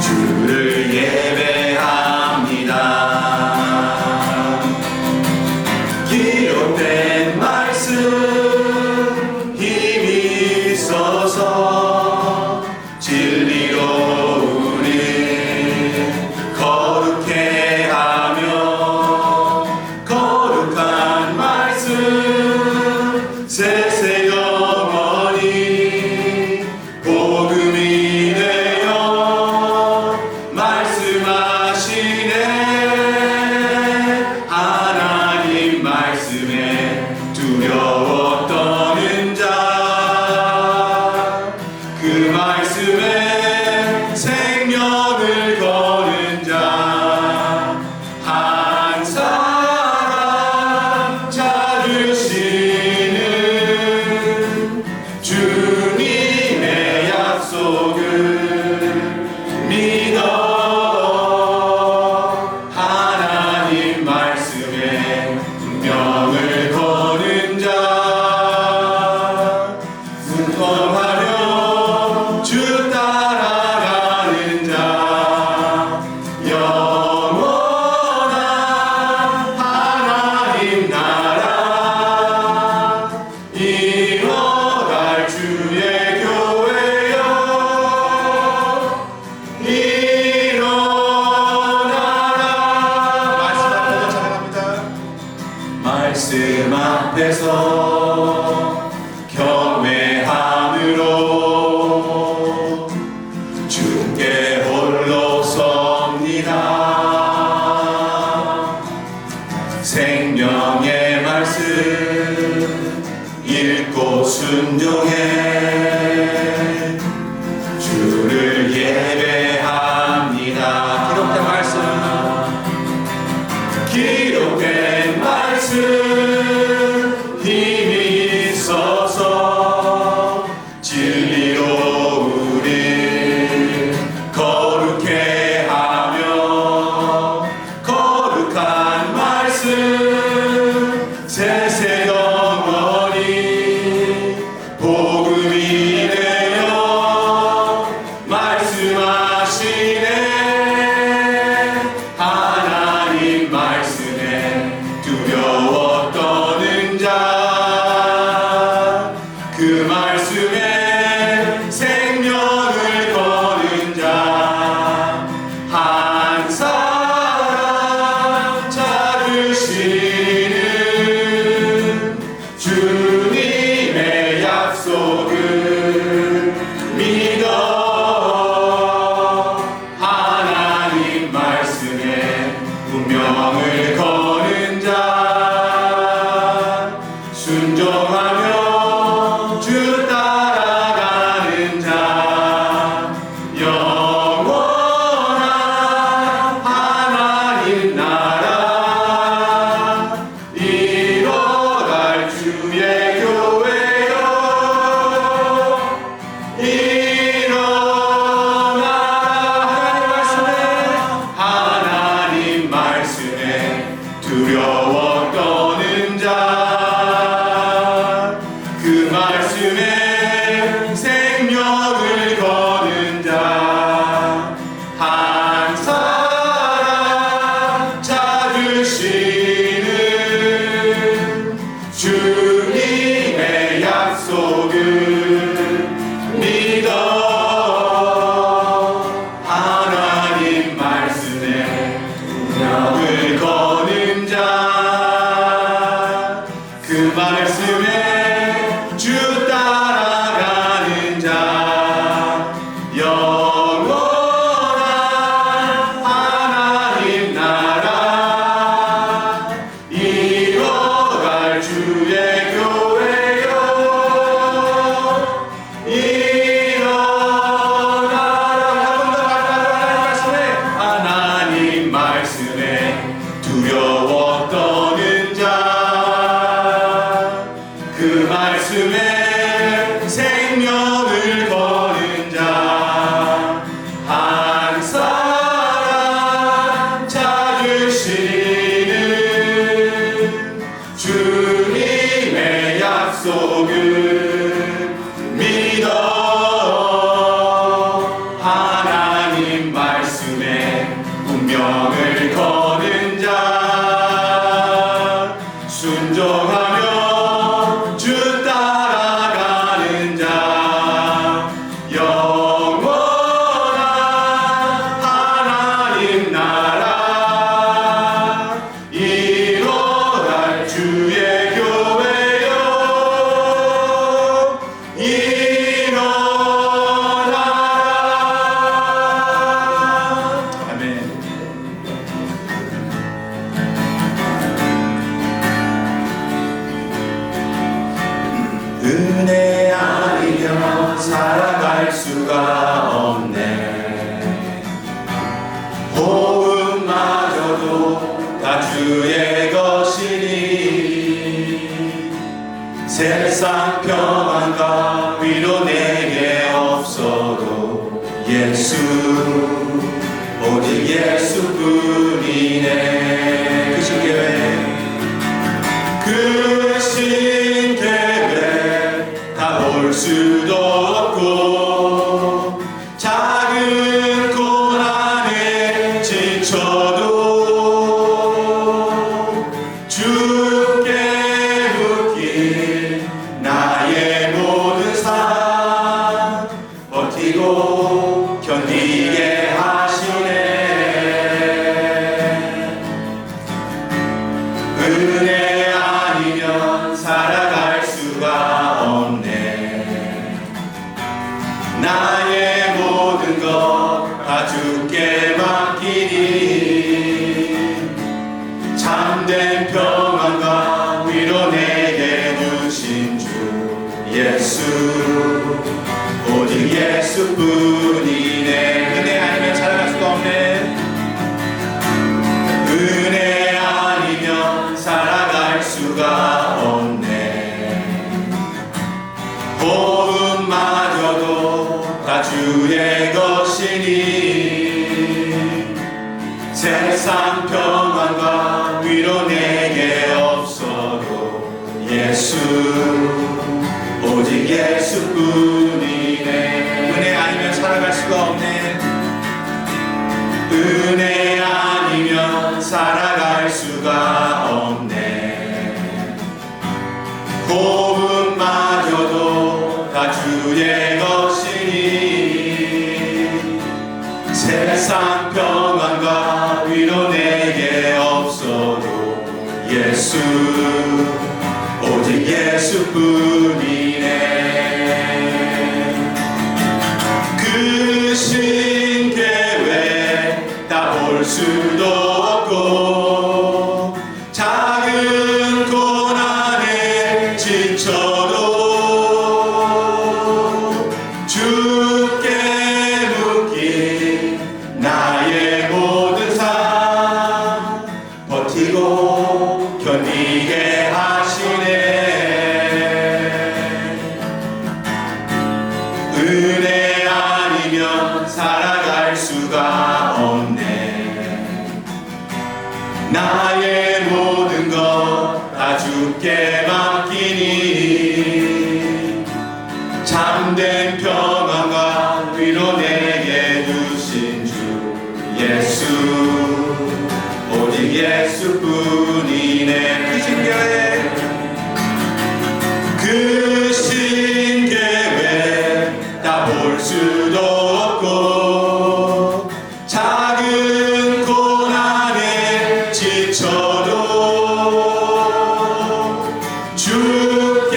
주를 예배합니다. 기록된 말씀 힘이 있어서 진리로 우리 거룩해 하며 거룩한 말씀 세세 영원히 복음이 되어 말씀하시네. 하나님 말씀에 두려워 떠는 자, 그 말씀에 생명을 거는 자, 한 사람 찾으시는 주님의 약속을 믿어. 하나님 말씀에 명을 거는 자, 순종하려 주 따라가는 자, 영원한 하나님 나라 이뤄갈 주의 교회여 일어나라. 말씀 앞에서 경외함으로 주께 홀로 섭니다. 생명의 말씀 읽고 순종해 주를 예배합니다. 기록된 말씀 힘이 있어서 진리로 우리 거룩해 하며 거룩한 말씀 세세 영원히 복음 생명을 거는 자 순종하며 주 따라가는 자 영원한 하나님 나라 일어날 주의 교회여 일어나라. 아멘. 은혜 아니면 살아갈 수가 없네. 호흡마저도 다 주의 것이니 세상 평안과 위로 내게 없어도 예수 오직 예수뿐이네. 그 신계획 그 신계획 다 볼 수도 없고 작은 고난에 지쳐도 주께 묶인 나의 모든 삶 버티고 견디게 하시네. 은혜 아니면 살아갈 수가 없네. 나의 모든 것 다 주께 맡기니 참된 평안과 위로 내게 주신 주 예수 오직 예수뿐이네. 은혜 아니면 살아갈 수가 없네. 은혜 아니면 살아갈 수가 없네. 호흡마저도 다 주의 것이니 세상 평안과 위로 내게 없어도 예수 오직 예수뿐이네. 은혜 아니면 살아갈 수가 없네. 은혜 아니면 살아갈 수가 없네. 호흡마저도 다 주의 것이니 세상 평안과 위로 내게 없어도 예수 오직 예수뿐이네. 그 신계획 다 볼 수도 없고 작은 고난에 지쳐도 주께 묶인 나의 모든 삶 버티고 견디게 하시네. 은혜 아니면 살아갈 수가 없네. 나의 모든 것 다 주께 맡기니 참된 평안과 위로 내게 주신 주 예수 오직 예수뿐이네. 그 신계획 그 신계획 다 볼 수도 없고 작은 고난에 지쳐도 주께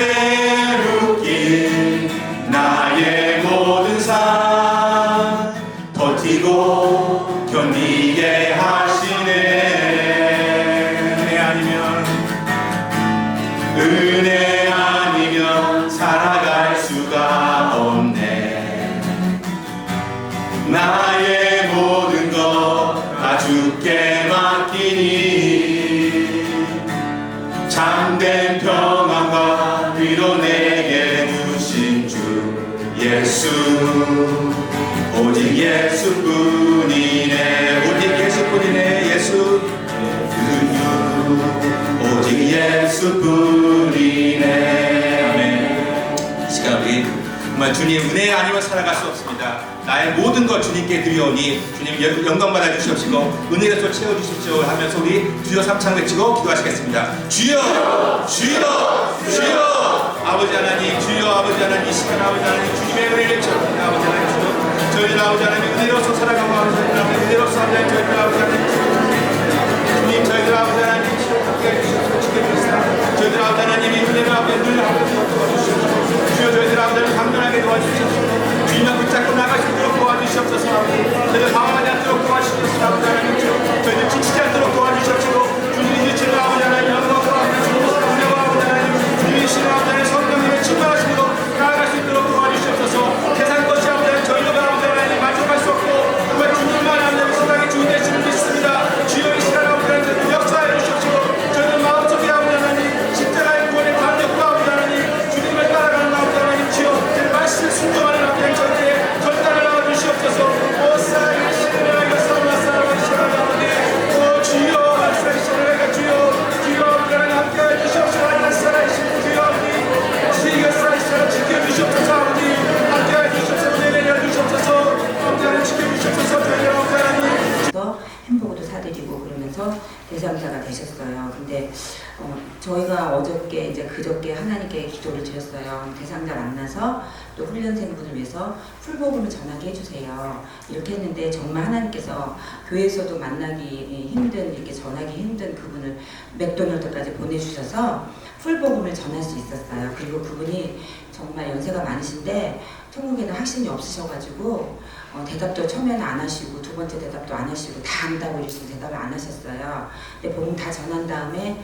묶인 나의 모든 삶 버티고 견디게 하시네. 은혜 아니면 살아갈 수가 없네. 나의 모든 것 다 주께 맡기니 참된 평안과 위로 내게 주신 주 예수 오직 예수뿐이네. 오직 예수뿐이네. 예수 오직 예수뿐이네. 아멘. 이 시간 우리 정말 주님 은혜 아니면 살아갈 수 없습니다. 나의 모든 것 주님께 드리오니 주님 영광 받아 주시옵시고 은혜로서 채워 주십시오 하면서 우리 주여 삼창 외치고 기도하시겠습니다. 주여 주여 주여 아버지 하나님, 주여 아버지 하나님, 이 시간 아버지 하나님 주님의 은혜를 청합니다. 아버지 하나님, 주여 저희들 아버지 하나님 은혜로서 살아가고 아버지 하나님 은혜로서 하나님 저희들 아버지 하나님 주님 저희들 아버지 하나님 함께 해주시옵소서. 지켜주시옵소서. 저희들 아버지 하나님이 은혜를 아버지 늘 아버지 도와주시옵소서. 주여 저희들 아버지 하나님 강건하게 도와주시옵소서. 주님만 붙잡고 나갈 수 있도록 도와주시옵소서. 저희들 방황하지 않도록 도와주시옵소서. 아버지 하나님 저희들 지치지 않도록 도와주시옵소서. 주님이 지치는 아버지 하나님 영광과 은혜와 아버지 하나님 주님이 신의 아버지 하나님 성령님의 충만하심으로 나아갈 수 있도록 도와주시옵소서. 세상 것이 아버지 하나님 저희가 아버지 하나님 만족할 수 없고 정말 주님만 하나님 세상의 주인 되시는 믿습니다. 주여 이 시간 아버지 하나님 역사해 주시옵시고 저희들 마음속에 아버지 하나님 십자가의 구원의 감격과 아버지 하나님 주님을 따라가는 아버지 하나님 주여 제 말씀을 순종하는 아버지 하나님 저희들의 결단을 나와주시옵소서. 오 사랑의 시간을 살아가는 시간을 오 주여 말씀의 시간을 주여 주여 하나님 함께해 주시옵소서. 하나님 살아계신 주여 아버지 주여 살아계신 지켜주시옵소서. 아버지 함께해 주시옵소서. 은혜 내려주시옵소서. 아버지 하나님 지켜주시옵소서. 저희들 아버지 하나님 햄버거도 사드리고 그러면서 대상자가 되셨어요. 근데 저희가 어저께 이제 그저께 하나님께 기도를 드렸어요. 대상자 만나서 또 훈련생분을 위해서 풀복음을 전하게 해주세요. 이렇게 했는데 정말 하나님께서 교회에서도 만나기 힘든 이렇게 전하기 힘든 그분을 맥도날드까지 보내주셔서 풀복음을 전할 수 있었어요. 그리고 그분이 정말 연세가 많으신데 천국에는 확신이 없으셔가지고 대답도 처음에는 안 하시고 두 번째 대답도 안 하시고 다 안다고 이러시고 대답을 안 하셨어요. 근데 복음 다 전한 다음에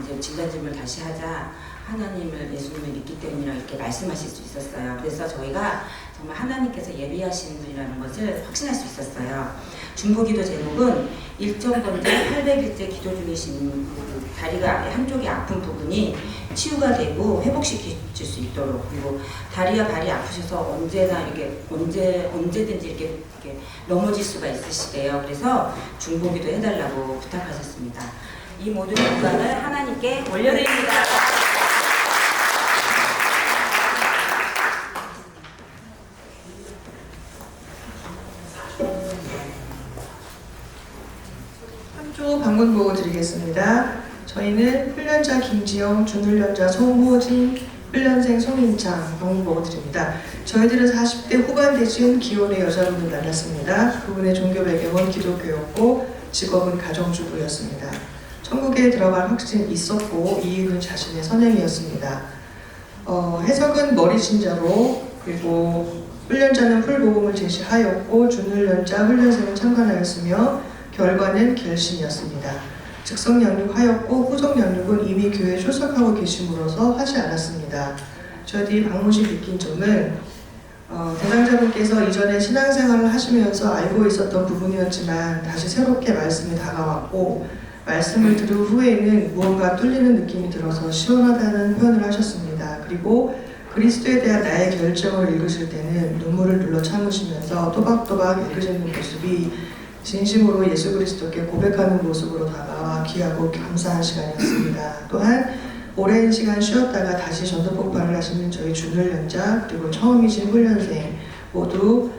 이제 진단질문을 다시 하자. 하나님을 예수님을 믿기 때문이라 이렇게 말씀하실 수 있었어요. 그래서 저희가 정말 하나님께서 예비하신 분이라는 것을 확신할 수 있었어요. 중보기도 제목은 1.번째 800일째 기도 중이신 다리가 한쪽이 아픈 부분이 치유가 되고 회복시킬 수 있도록, 그리고 다리와 발이 아프셔서 언제나 이렇게 언제든지 이렇게 넘어질 수가 있으시대요. 그래서 중보기도 해달라고 부탁하셨습니다. 이 모든 영광을 하나님께 올려드립니다. 방문 보고 드리겠습니다. 저희는 훈련자 김지영, 준훈련자 송호진, 훈련생 송인창 방문 보고 드립니다. 저희들은 40대 후반 되신 기혼의 여자분을 만났습니다. 그분의 종교 배경은 기독교였고 직업은 가정주부였습니다. 천국에 들어갈 확신이 있었고 이유는 자신의 선행이었습니다. 해석은 머리신자로, 그리고 훈련자는 풀복음을 제시하였고 준훈련자, 훈련생은 참관하였으며 결과는 결신이었습니다. 즉석 양육하였고 후속 양육은 이미 교회에 출석하고 계심으로써 하지 않았습니다. 저희들이 방문시 느낀 점은 대상자분께서 이전에 신앙생활을 하시면서 알고 있었던 부분이었지만 다시 새롭게 말씀이 다가왔고 말씀을 들은 후에는 무언가 뚫리는 느낌이 들어서 시원하다는 표현을 하셨습니다. 그리고 그리스도에 대한 나의 결정을 읽으실 때는 눈물을 눌러 참으시면서 또박또박 읽으시는 모습이 진심으로 예수 그리스도께 고백하는 모습으로 다가와 귀하고 감사한 시간이었습니다. 또한 오랜 시간 쉬었다가 다시 전도 폭발을 하시는 저희 준훈련자, 그리고 처음이신 훈련생 모두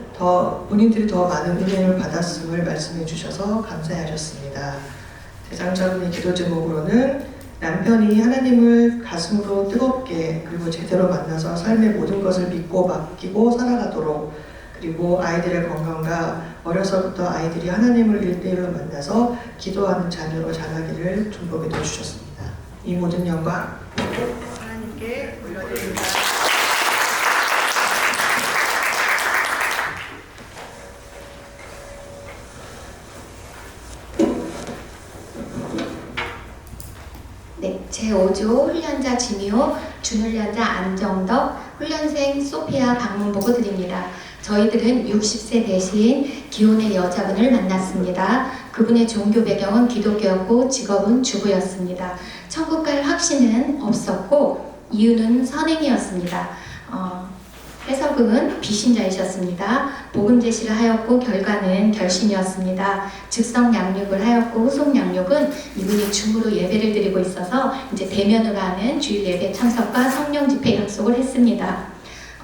본인들이 더 많은 은혜를 받았음을 말씀해 주셔서 감사하셨습니다. 대상자분의 기도 제목으로는 남편이 하나님을 가슴으로 뜨겁게 그리고 제대로 만나서 삶의 모든 것을 믿고 맡기고 살아가도록, 그리고 아이들의 건강과 어려서부터 아이들이 하나님을 1대1로 만나서 기도하는 자녀로 자라기를 중보기도 주셨습니다. 이 모든 영광 하나님께 올려드립니다. 네, 제5조 훈련자 진희호, 준훈련자 안정덕, 훈련생 소피아 방문 보고 드립니다. 저희들은 60세 되신 기혼의 여자분을 만났습니다. 그분의 종교 배경은 기독교였고 직업은 주부였습니다. 천국 갈 확신은 없었고 이유는 선행이었습니다. 해석은 비신자이셨습니다. 복음 제시를 하였고 결과는 결신이었습니다. 즉석 양육을 하였고 후속 양육은 이분이 줌으로 예배를 드리고 있어서 이제 대면으로 하는 주일 예배 참석과 성령 집회 약속을 했습니다.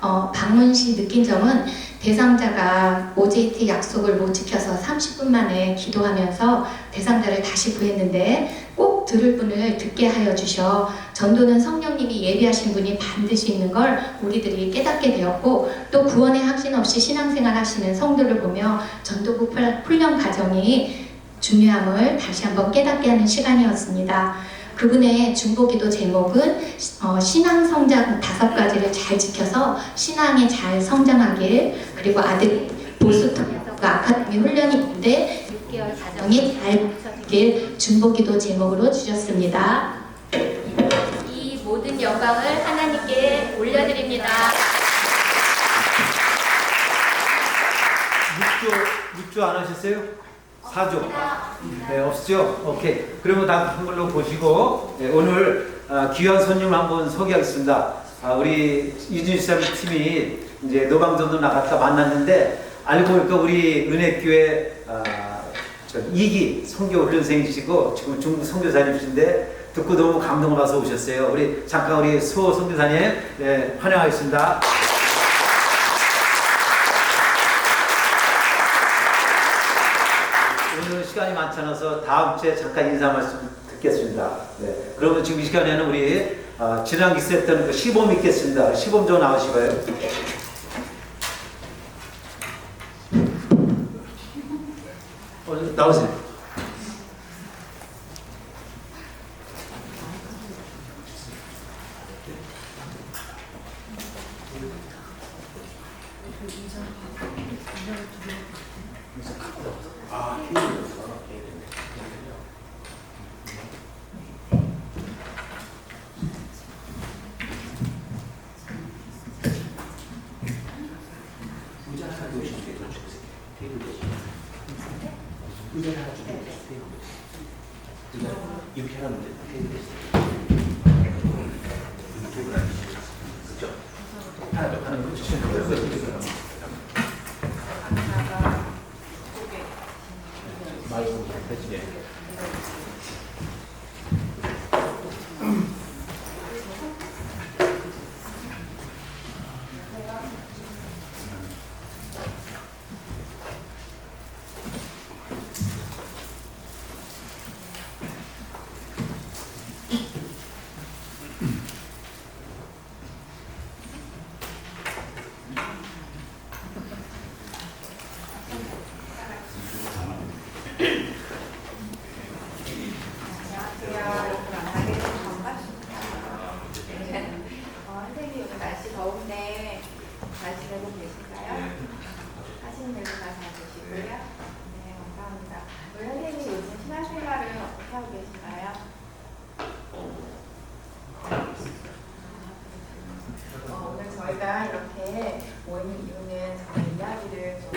방문 시 느낀 점은 대상자가 OJT 약속을 못 지켜서 30분 만에 기도하면서 대상자를 다시 구했는데 꼭 들을 분을 듣게 하여 주셔 전도는 성령님이 예비하신 분이 반드시 있는 걸 우리들이 깨닫게 되었고 또 구원의 확신 없이 신앙생활 하시는 성도를 보며 전도부 훈련 과정이 중요함을 다시 한번 깨닫게 하는 시간이었습니다. 그분의 중보기도 제목은 신앙 성장 5가지를 잘 지켜서 신앙에 잘 성장하길 그리고 아들이 보스턴에서 아카데미 훈련이 있는데 6개월 과정이 잘 지켜지길 중보기도 제목으로 주셨습니다. 이 모든 영광을 하나님께 올려드립니다. 6조 안 하셨어요? 4조? 네, 없죠? 오케이. 그러면 다 한글로 보시고 오늘 귀한 손님 한번 소개하겠습니다. 우리 이준희 팀이 이제 노방전도 나갔다 만났는데 알고 보니까 우리 은혜교회 2기 선교훈련생이시고 지금 중국 선교사님이신데 듣고 너무 감동을 받아서 오셨어요. 우리 잠깐 우리 소 선교사님 네, 환영하겠습니다. 오늘 시간이 많지 않아서 다음 주에 잠깐 인사 말씀 듣겠습니다. 네. 그러면 지금 이 시간에는 우리 지난 기세 했던 그 시범 있겠습니다. 시범 좀 나오시고요. 나오세요. 이렇게 하면 돼. 그렇죠? 하나 더 하는 거죠. 선생님 요즘 날씨 더운데 잘 지내고 계신가요? 하시는 일도 잘 되시고요. 네, 감사합니다. 우리 선생님 요즘 신앙생활을 어떻게 하고 계신가요? 오늘 저희가 이렇게 모인 이유는 저희 이야기를 좀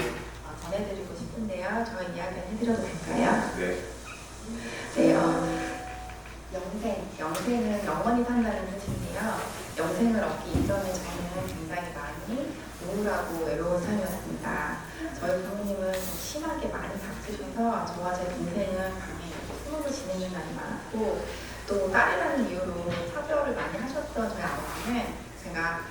전해드리고 싶은데요. 저희 이야기 해드려도 될까요? 네. 네, 영생은 영원히 산다는 뜻인데요. 영생을 얻기 이전에 저는 굉장히 많이 우울하고 외로운 삶이었습니다. 저희 부모님은 좀 심하게 많이 다투셔서 저와 제 동생은 밤에 숨어서 지내는 날이 많았고 또 딸이라는 이유로 차별을 많이 하셨던 저희 아버지는 제가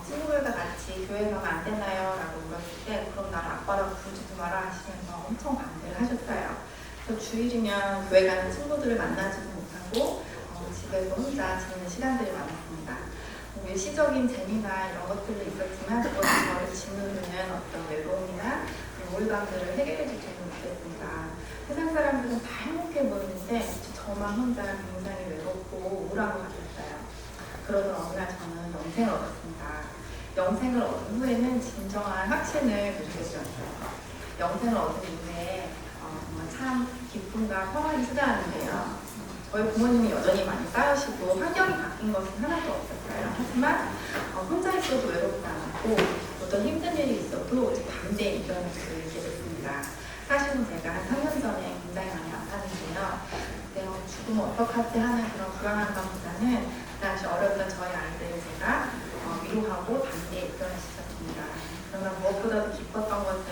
친구들과 같이 교회 가면 안 되나요? 라고 물었을 때 그럼 나를 아빠라고 부르지도 마라 하시면서 엄청 반대를 하셨어요. 그래서 주일이면 교회 가는 친구들을 만나지도 못하고 집에서 혼자 지내는 시간들이 많았습니다. 일시적인 재미나 이런 것들도 있었지만 그것이 저를 짓누르는 어떤 외로움이나 우울감들을 해결해 주지는 못했습니다. 세상 사람들은 다 행복해 보이는데 저만 혼자 굉장히 외롭고 우울한 것 같았어요. 그러던 어느 날 저는 영생을 얻었습니다. 영생을 얻은 후에는 진정한 확신을 가지게 되었어요. 영생을 얻은 이후에 정말 참 기쁨과 평안이 찾아왔는데요. 저희 부모님이 여전히 많이 싸우시고 환경이 바뀐 것은 하나도 없었어요. 하지만 혼자 있어도 외롭지 않았고 어떤 힘든 일이 있어도 담대히 이겨낼 수 있게 됐습니다. 사실은 제가 한 3년 전에 굉장히 많이 아팠는데요. 그때 죽으면 어떡하지 하는 그런 불안함보다는 그 당시 어렸던 저희 아이들을 제가 위로하고 담대히 이겨낼 수 있었습니다. 그러나 무엇보다도 기뻤던 것은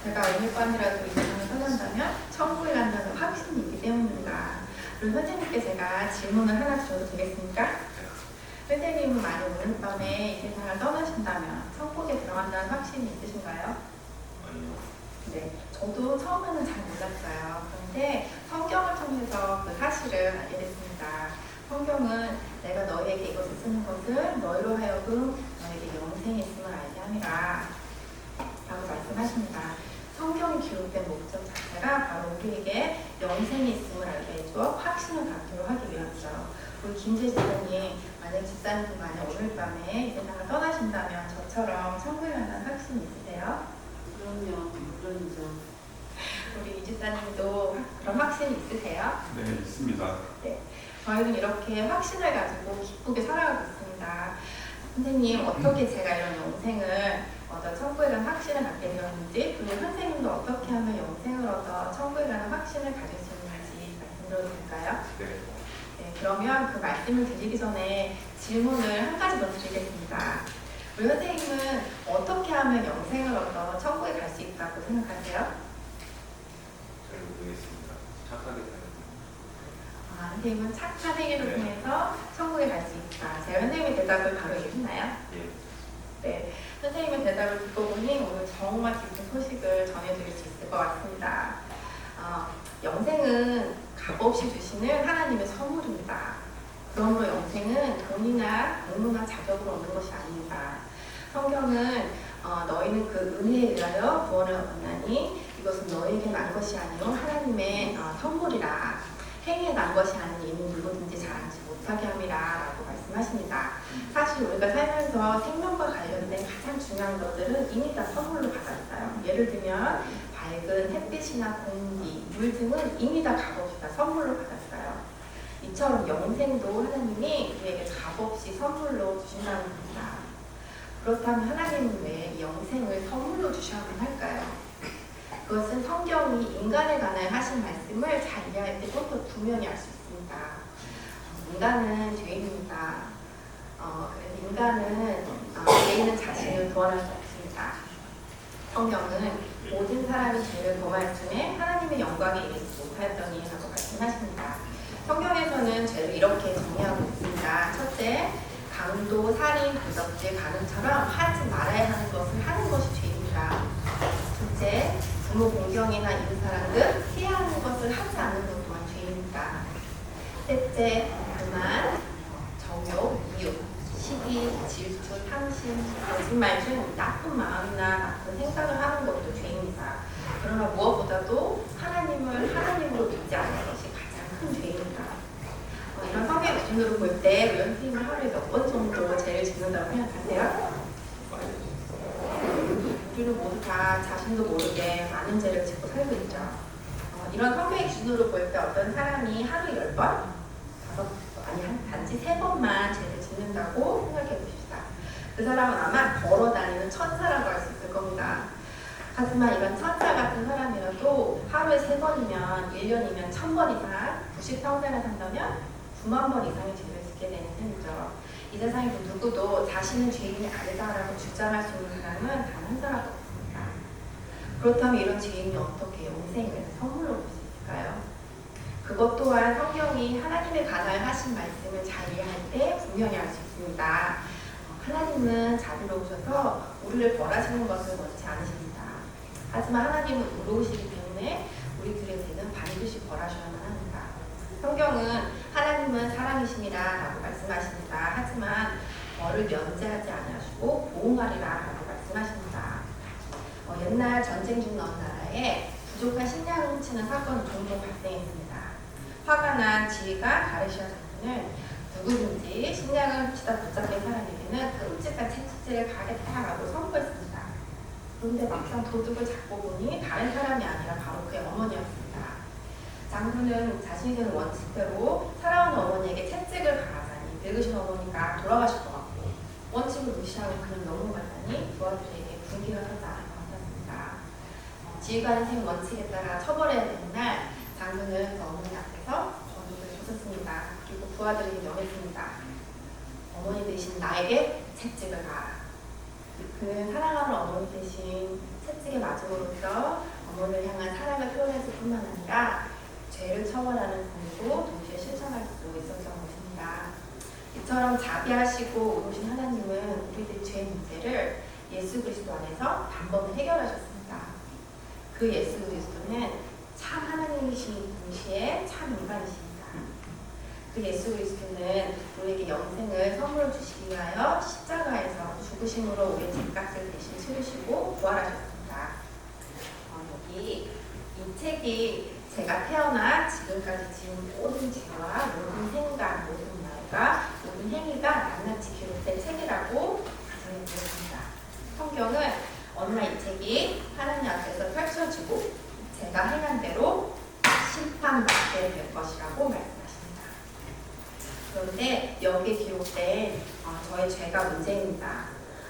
제가 은혜관이라도 이 세상을 떠난다면 천국에 간다는 확신이 있기 때문입니다. 그리고 선생님께 제가 질문을 하나 드려도 되겠습니까? 선생님은 만약 오늘 밤에 이 세상을 떠나신다면 천국에 들어간다는 확신이 있으신가요? 아니요. 네, 저도 처음에는 잘 몰랐어요. 그런데 성경을 통해서 그 사실을 알게 됐습니다. 성경은 내가 너희에게 이것을 쓰는 것은 너희로 하여금 너에게 영생이 있음을 알게 함이라 라고 말씀하십니다. 성경이 기록된 목적 자체가 바로 우리에게 영생이 있음을 알게 해주어 확신을 갖도록 하기 위함이죠. 우리 김재 집사님, 만약 집사님 만약 오늘 밤에 이 세상을 떠나신다면 저처럼 천국에 간다는 확신이 있으세요? 그럼요. 그럼요. 우리 이 집사님도 그런 확신이 있으세요? 네, 있습니다. 네. 저희는 이렇게 확신을 가지고 기쁘게 살아가고 있습니다. 선생님, 어떻게 제가 이런 영생을 얻어 천국에 가는 확신을 갖게 되었는지, 그리고 선생님도 어떻게 하면 영생을 얻어 천국에 가는 확신을 가질 수 있는지 말씀드려도 될까요? 네. 네, 그러면 그 말씀을 드리기 전에 질문을 한 가지 더 드리겠습니다. 우리 선생님은 어떻게 하면 영생을 얻어 천국에 갈 수 있다고 생각하세요? 잘 모르겠습니다. 착하게 살면. 아, 선생님은 착한 행위를 네. 통해서 천국에 갈 수 있다. 제가 선생님의 대답을 바로 얘기했나요? 예. 네, 선생님의 대답을 듣고 보니 오늘 정말 기쁜 소식을 전해드릴 수 있을 것 같습니다. 영생은 값없이 주시는 하나님의 선물입니다. 그러므로 영생은 돈이나 공로나 자격으로 얻는 것이 아닙니다. 성경은 너희는 그 은혜에 의하여 구원을 얻었나니 이것은 너희에게 난 것이 아니요 하나님의 선물이라. 행위에 난 것이 아닌 이는 누구든지 잘하지 못하게 함이라 라고 말씀하십니다. 사실 우리가 살면서 생명과 관련된 가장 중요한 것들은 이미 다 선물로 받았어요. 예를 들면 밝은 햇빛이나 공기, 물 등은 이미 다 값없이 다 선물로 받았어요. 이처럼 영생도 하나님이 우리에게 값없이 선물로 주신다는 겁니다. 그렇다면 하나님은 왜 이 영생을 선물로 주셔야만 할까요? 그것은 성경이 인간에 관하여 하신 말씀을 잘 이해할 때 좀 더 분명히 알 수 있습니다. 인간은 죄인입니다. 그래서 인간은 죄인은 자신을 구원할 수 없습니다. 성경은 모든 사람이 죄를 범할 쯤에 하나님의 영광에 이르지 못하였더니 라고 말씀하십니다. 성경에서는 죄를 이렇게 정의하고 있습니다. 첫째, 강도, 살인, 도적질, 간음처럼 하지 말아야 하는 것을 하는 것이 죄입니다. 둘째, 부모 공경이나 이웃사랑 등 해야 하는 것을 하지 않는 것 또한 죄입니다. 셋째, 교만, 정욕, 이웃, 시기, 질투, 탐심, 거짓말 등 나쁜 마음이나 나쁜 생각을 하는 것도 죄입니다. 그러나 무엇보다도 하나님을 하나님으로 믿지 않는 것이 가장 큰 죄입니다. 이런 성경 기준으로 볼 때 우리 선생님은 하루에 몇 번 정도 죄를 짓는다고 생각하세요? 우리는 모두 다 자신도 모르게 많은 죄를 짓고 살고 있죠. 이런 성경의 기준으로 볼 때 어떤 사람이 하루 10번? 단지 3번만 죄를 짓는다고 생각해 봅시다. 그 사람은 아마 걸어다니는 천사라고 할 수 있을 겁니다. 하지만 이런 천사 같은 사람이라도 하루에 3번이면 1년이면 1000번 이상 90평생을 산다면 9만 번 이상의 죄를 짓게 되는 셈이죠. 이 세상에 누구도 자신은 죄인이 아니다라고 주장할 수 있는 사람은 단 한 사람도 없습니다. 그렇다면 이런 죄인이 어떻게 영생을 선물로 볼 수 있을까요? 그것 또한 성경이 하나님에 관하여 하신 말씀을 잘 이해할 때 분명히 알 수 있습니다. 하나님은 자비로우셔서 우리를 벌하시는 것을 원치 않으십니다. 하지만 하나님은 의로우시기 때문에 우리들의 죄는 반드시 벌하셔야만 합니다. 성경은 하나님은 사랑이시니라 라고 말씀하십니다. 하지만 벌을 면제하지 아니하시고 보응하리라 라고 말씀하십니다. 옛날 전쟁 중 어느 나라에 부족한 식량을 훔치는 사건이 종종 발생했습니다. 화가 난 지휘가 가르시아 장군은 누구든지 식량을 훔치다 붙잡힌 사람에게는 끔찍한 채찍질을 가겠다라고 선포했습니다. 그런데 막상 도둑을 잡고 보니 다른 사람이 아니라 바로 그의 어머니였습니다. 장군은 자신이 되는 원칙대로 살아온 어머니에게 채찍을 가하자니 늙으신 어머니가 돌아가실 것 같고 원칙을 무시하고 그냥 넘어가다니 그 아들에게 군기가 서지 않을 것 같았습니다. 지휘관의 생 원칙에 따라 처벌해야 되는 날 장군은 그 어머니 앞에서 거룩을 줬었습니다. 그리고 부하들에게 명했습니다. 어머니 대신 나에게 채찍을 가하라. 그는 사랑하는 어머니 대신 채찍에 맞음으로써 어머니를 향한 사랑을 표현했을 뿐만 아니라 죄를 처벌하는 공도 동시에 실천할 수 있었던 것입니다. 이처럼 자비하시고 오르신 하나님은 우리들의 죄 문제를 예수 그리스도 안에서 단번에 해결하셨습니다. 그 예수 그리스도는 참 하나님이신 동시에 참 인간이십니다. 그 예수 그리스도는 우리에게 영생을 선물로 주시기 위하여 십자가에서 죽으심으로 우리의 죄값을 대신 치르시고 부활하셨습니다. 여기 이 책이 제가 태어나 지금까지 지은 모든 죄와 모든 생각, 모든 말과 모든 행위가 낱낱이 기록된 책이라고 가정해 드렸습니다. 성경은 어느 날 이 책이 하나님 앞에서 펼쳐지고 제가 행한 대로 심판받게 될 것이라고 말씀하십니다. 그런데 여기에 기록된 저의 죄가 문제입니다.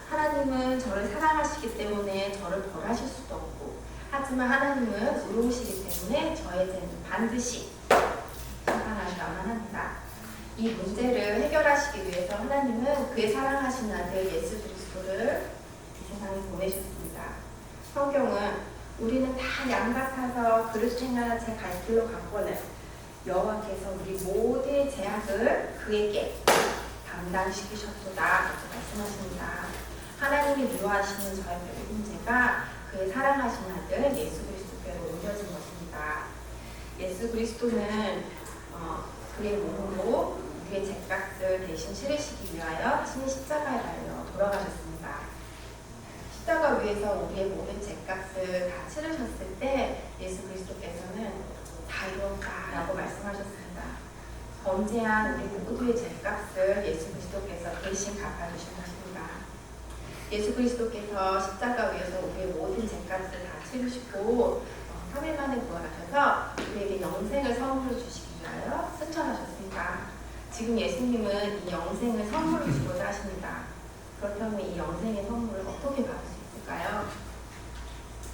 하나님은 저를 사랑하시기 때문에 저를 벌하실 수도 없고, 하지만 하나님은 의로우시기 때문에 저의 죄는 반드시 심판하셔야만 합니다. 이 문제를 해결하시기 위해서 하나님은 그의 사랑하신 아들 예수 그리스도를 이 세상에 보내셨습니다. 성경은 우리는 다 양 같아서 그릇 행하나 제 갈 길로 갔거늘 여호와께서 우리 모두의 죄악을 그에게 담당시키셨도다 라고 말씀하십니다. 하나님이 미워하시는 저의 모든 죄가 그의 사랑하신 아들 예수 그리스도께로 옮겨진 것입니다. 예수 그리스도는 그의 몸으로 우리의 죄값을 대신 치르시기 위하여 친히 십자가에 달려 돌아가셨습니다. 십자가 위에서 우리의 모든 죄값을 다 치르셨을 때 예수 그리스도께서는 다 이뤘다라고 말씀하셨습니다. 범죄한 우리 모두의 죄값을 예수 그리스도께서 대신 갚아주신 것입니다. 예수 그리스도께서 십자가 위에서 우리의 모든 죄값을 다 치르시고 3일 만에 부활하셔서 우리에게 영생을 선물로 주시기 위하여 승천하셨습니다. 지금 예수님은 이 영생을 선물로 주고자 하십니다. 그렇다면 이 영생의 선물을 어떻게 받을 수 있을까요?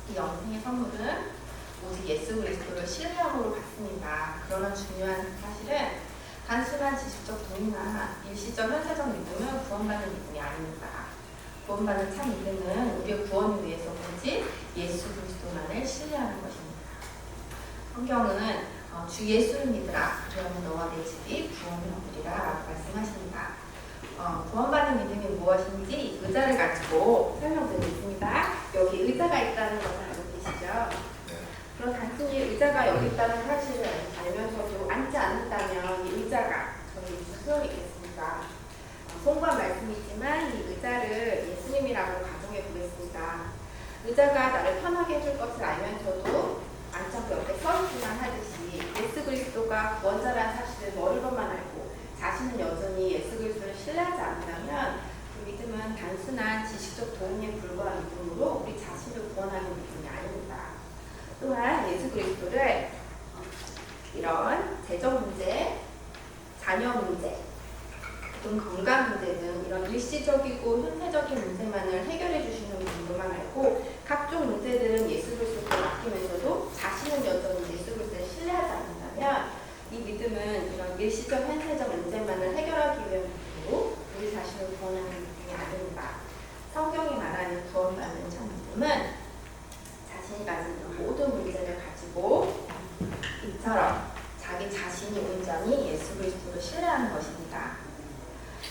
이 영생의 선물은 오직 예수 그리스도를 신뢰함으로 받습니다. 그러나 중요한 사실은 단순한 지식적 동의나 일시적 현세적 믿음은 구원받는 믿음이 아닙니다. 구원받는 참 믿음은 우리의 구원을 위해서 오직 예수 그리스도만을 신뢰하는 것입니다. 성경은 주 예수를 믿으라 그러면 너와 내 집이 구원을 얻으리라 라고 말씀하십니다. 구원받는 믿음이 무엇인지 의자를 가지고 설명드리겠습니다. 여기 의자가 있다는 것을 알고 계시죠? 그럼 단순히 의자가 여기 있다는 사실을 알면서도 앉지 않는다면 이 의자가 저희 무슨 소용이 있겠습니까? 송구한 말씀이지만 이 의자를 예수님이라고 가정해 보겠습니다. 의자가 나를 편하게 해줄 것을 알면서도 앉아서 옆에 서 있기만 하듯이 예수 그리스도가 구원자라는 사실을 머리로만 알고 자신은 여전히 예수 그리스도를 신뢰하지 않는다면 그 믿음은 단순한 지식적 동의에 불과한 믿음으로 우리 자신을 구원하는 믿음이 아닙니다. 또한 예수 그리스도를 이런 재정 문제, 자녀 문제, 또 건강 문제 등 이런 일시적이고 현세적인 문제만을 해결해 주시는 분들만 알고 각종 문제들은 예수 그리스도께 맡기면서도 자신은 여전히 예수 그리스도를 신뢰하지 않는다면 이 믿음은 이런 일시적 현세적 문제만을 해결하기 위한 믿음으로 우리 자신을 구원하는 믿음이 아닙니다. 성경이 말하는 구원받는 참 믿음은 자신이 가진 모든 문제를 가지고 이처럼 자기 자신이 온전히 예수 그리스도를 신뢰하는 것입니다.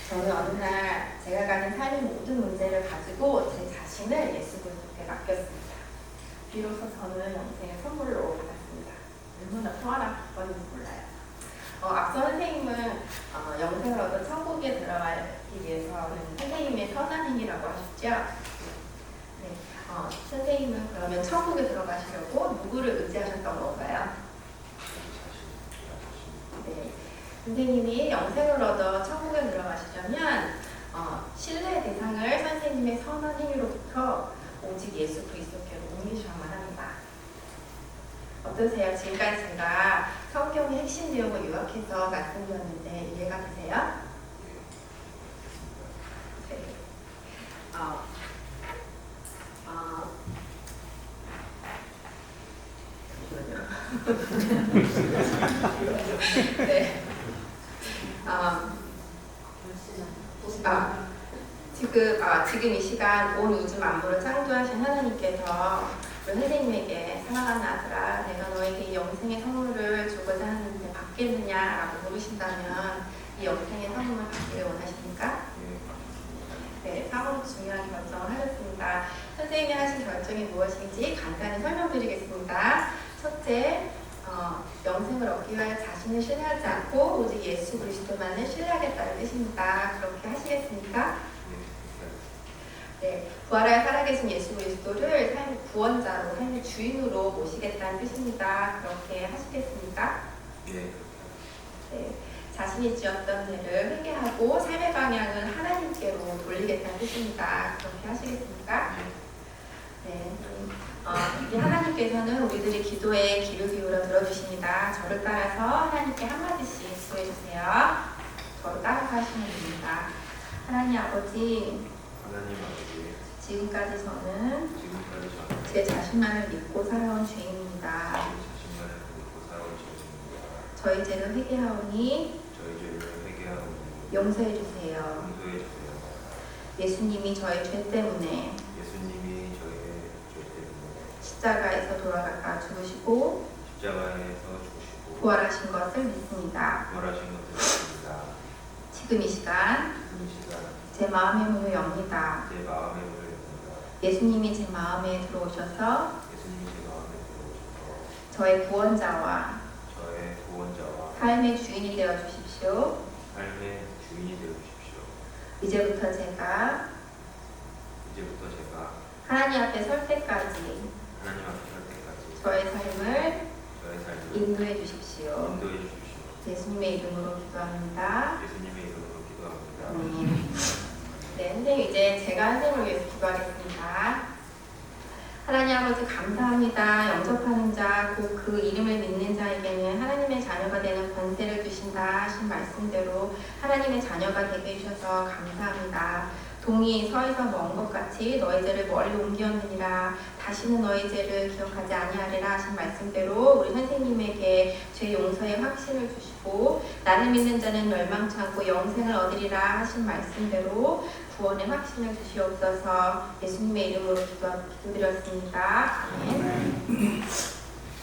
저는 어느 날 제가 가진 삶의 모든 문제를 가지고 제 자신을 예수 그리스도께 맡겼습니다. 비로소 저는 영생의 선물로 받았습니다. 얼마나 평안했건지 몰라요. 앞서 선생님은 영생을 얻어 천국에 들어가기 위해서는 선생님의 선한 행위라고 하셨죠? 네. 선생님은 그러면 천국에 들어가시려고 누구를 의지하셨던 건가요? 네. 선생님이 영생을 얻어 천국에 들어가시려면 신뢰의 대상을 선생님의 선한 행위로부터 오직 예수 그리스도께로 옮기셔야만 합니다. 어떠세요? 지금까지 제가 성경의 핵심 내용을 요약해서 말씀드렸는데 이해가 되세요? 네. 네. 지금 이 시간 온 우주 만물을 창조하신 하나님께서 우리 선생님에게 사랑하는 아들아 내가 너에게 이 영생의 선물을 주고자 하는데 받겠느냐라고 물으신다면 이 영생의 성공을 받기를 원하십니까? 네, 참으로 중요한 결정을 하셨습니다. 선생님이 하신 결정이 무엇인지 간단히 설명드리겠습니다. 첫째, 영생을 얻기 위하여 자신을 신뢰하지 않고 오직 예수 그리스도만을 신뢰하겠다는 뜻입니다. 그렇게 하시겠습니까? 네, 부활하여 살아계신 예수 그리스도를 삶의 구원자로, 삶의 주인으로 모시겠다는 뜻입니다. 그렇게 하시겠습니까? 네, 자신이 지었던 죄를 회개하고 삶의 방향을 하나님께로 돌리겠다는 뜻입니다. 그렇게 하시겠습니까? 네, 이 하나님께서는 우리들의 기도에 귀를 기울여 들어주십니다. 저를 따라서 하나님께 한마디씩 구해주세요. 저를 따라서 하시면 됩니다. 하나님 아버지, 지금까지 저는 제 자신만을 믿고 살아온 주인입니다. 저희 죄를 회개하오니 용서해 주세요. 예수님이 저희 죄 때문에 십자가에서 돌아가 죽으시고 부활하신 것을 믿습니다. 지금 이 시간 제 마음의 문을 엽니다. 예수님이 제 마음에 들어오셔서 저의 구원자와 삶의 주인이 되어 주십시오. 이제부터 제가 하나님 앞에 설 때까지 저의 삶을 인도해 주십시오. 예수님의 이름으로 기도합니다. 네, 선생님 이제 제가 선생님을 위해서 기도하겠습니다. 하나님 아버지 감사합니다. 영접하는 자, 곧 그 이름을 믿는 자에게는 하나님의 자녀가 되는 권세를 주신다 하신 말씀대로 하나님의 자녀가 되게 해주셔서 감사합니다. 동이 서에서 먼 것 같이 너희 죄를 멀리 옮기었느니라. 다시는 너희 죄를 기억하지 아니하리라 하신 말씀대로 우리 선생님에게 죄 용서의 확신을 주시고 나를 믿는 자는 멸망치 않고 영생을 얻으리라 하신 말씀대로 구원의 확신을 주시옵소서. 예수님의 이름으로 기도드렸습니다. 아멘.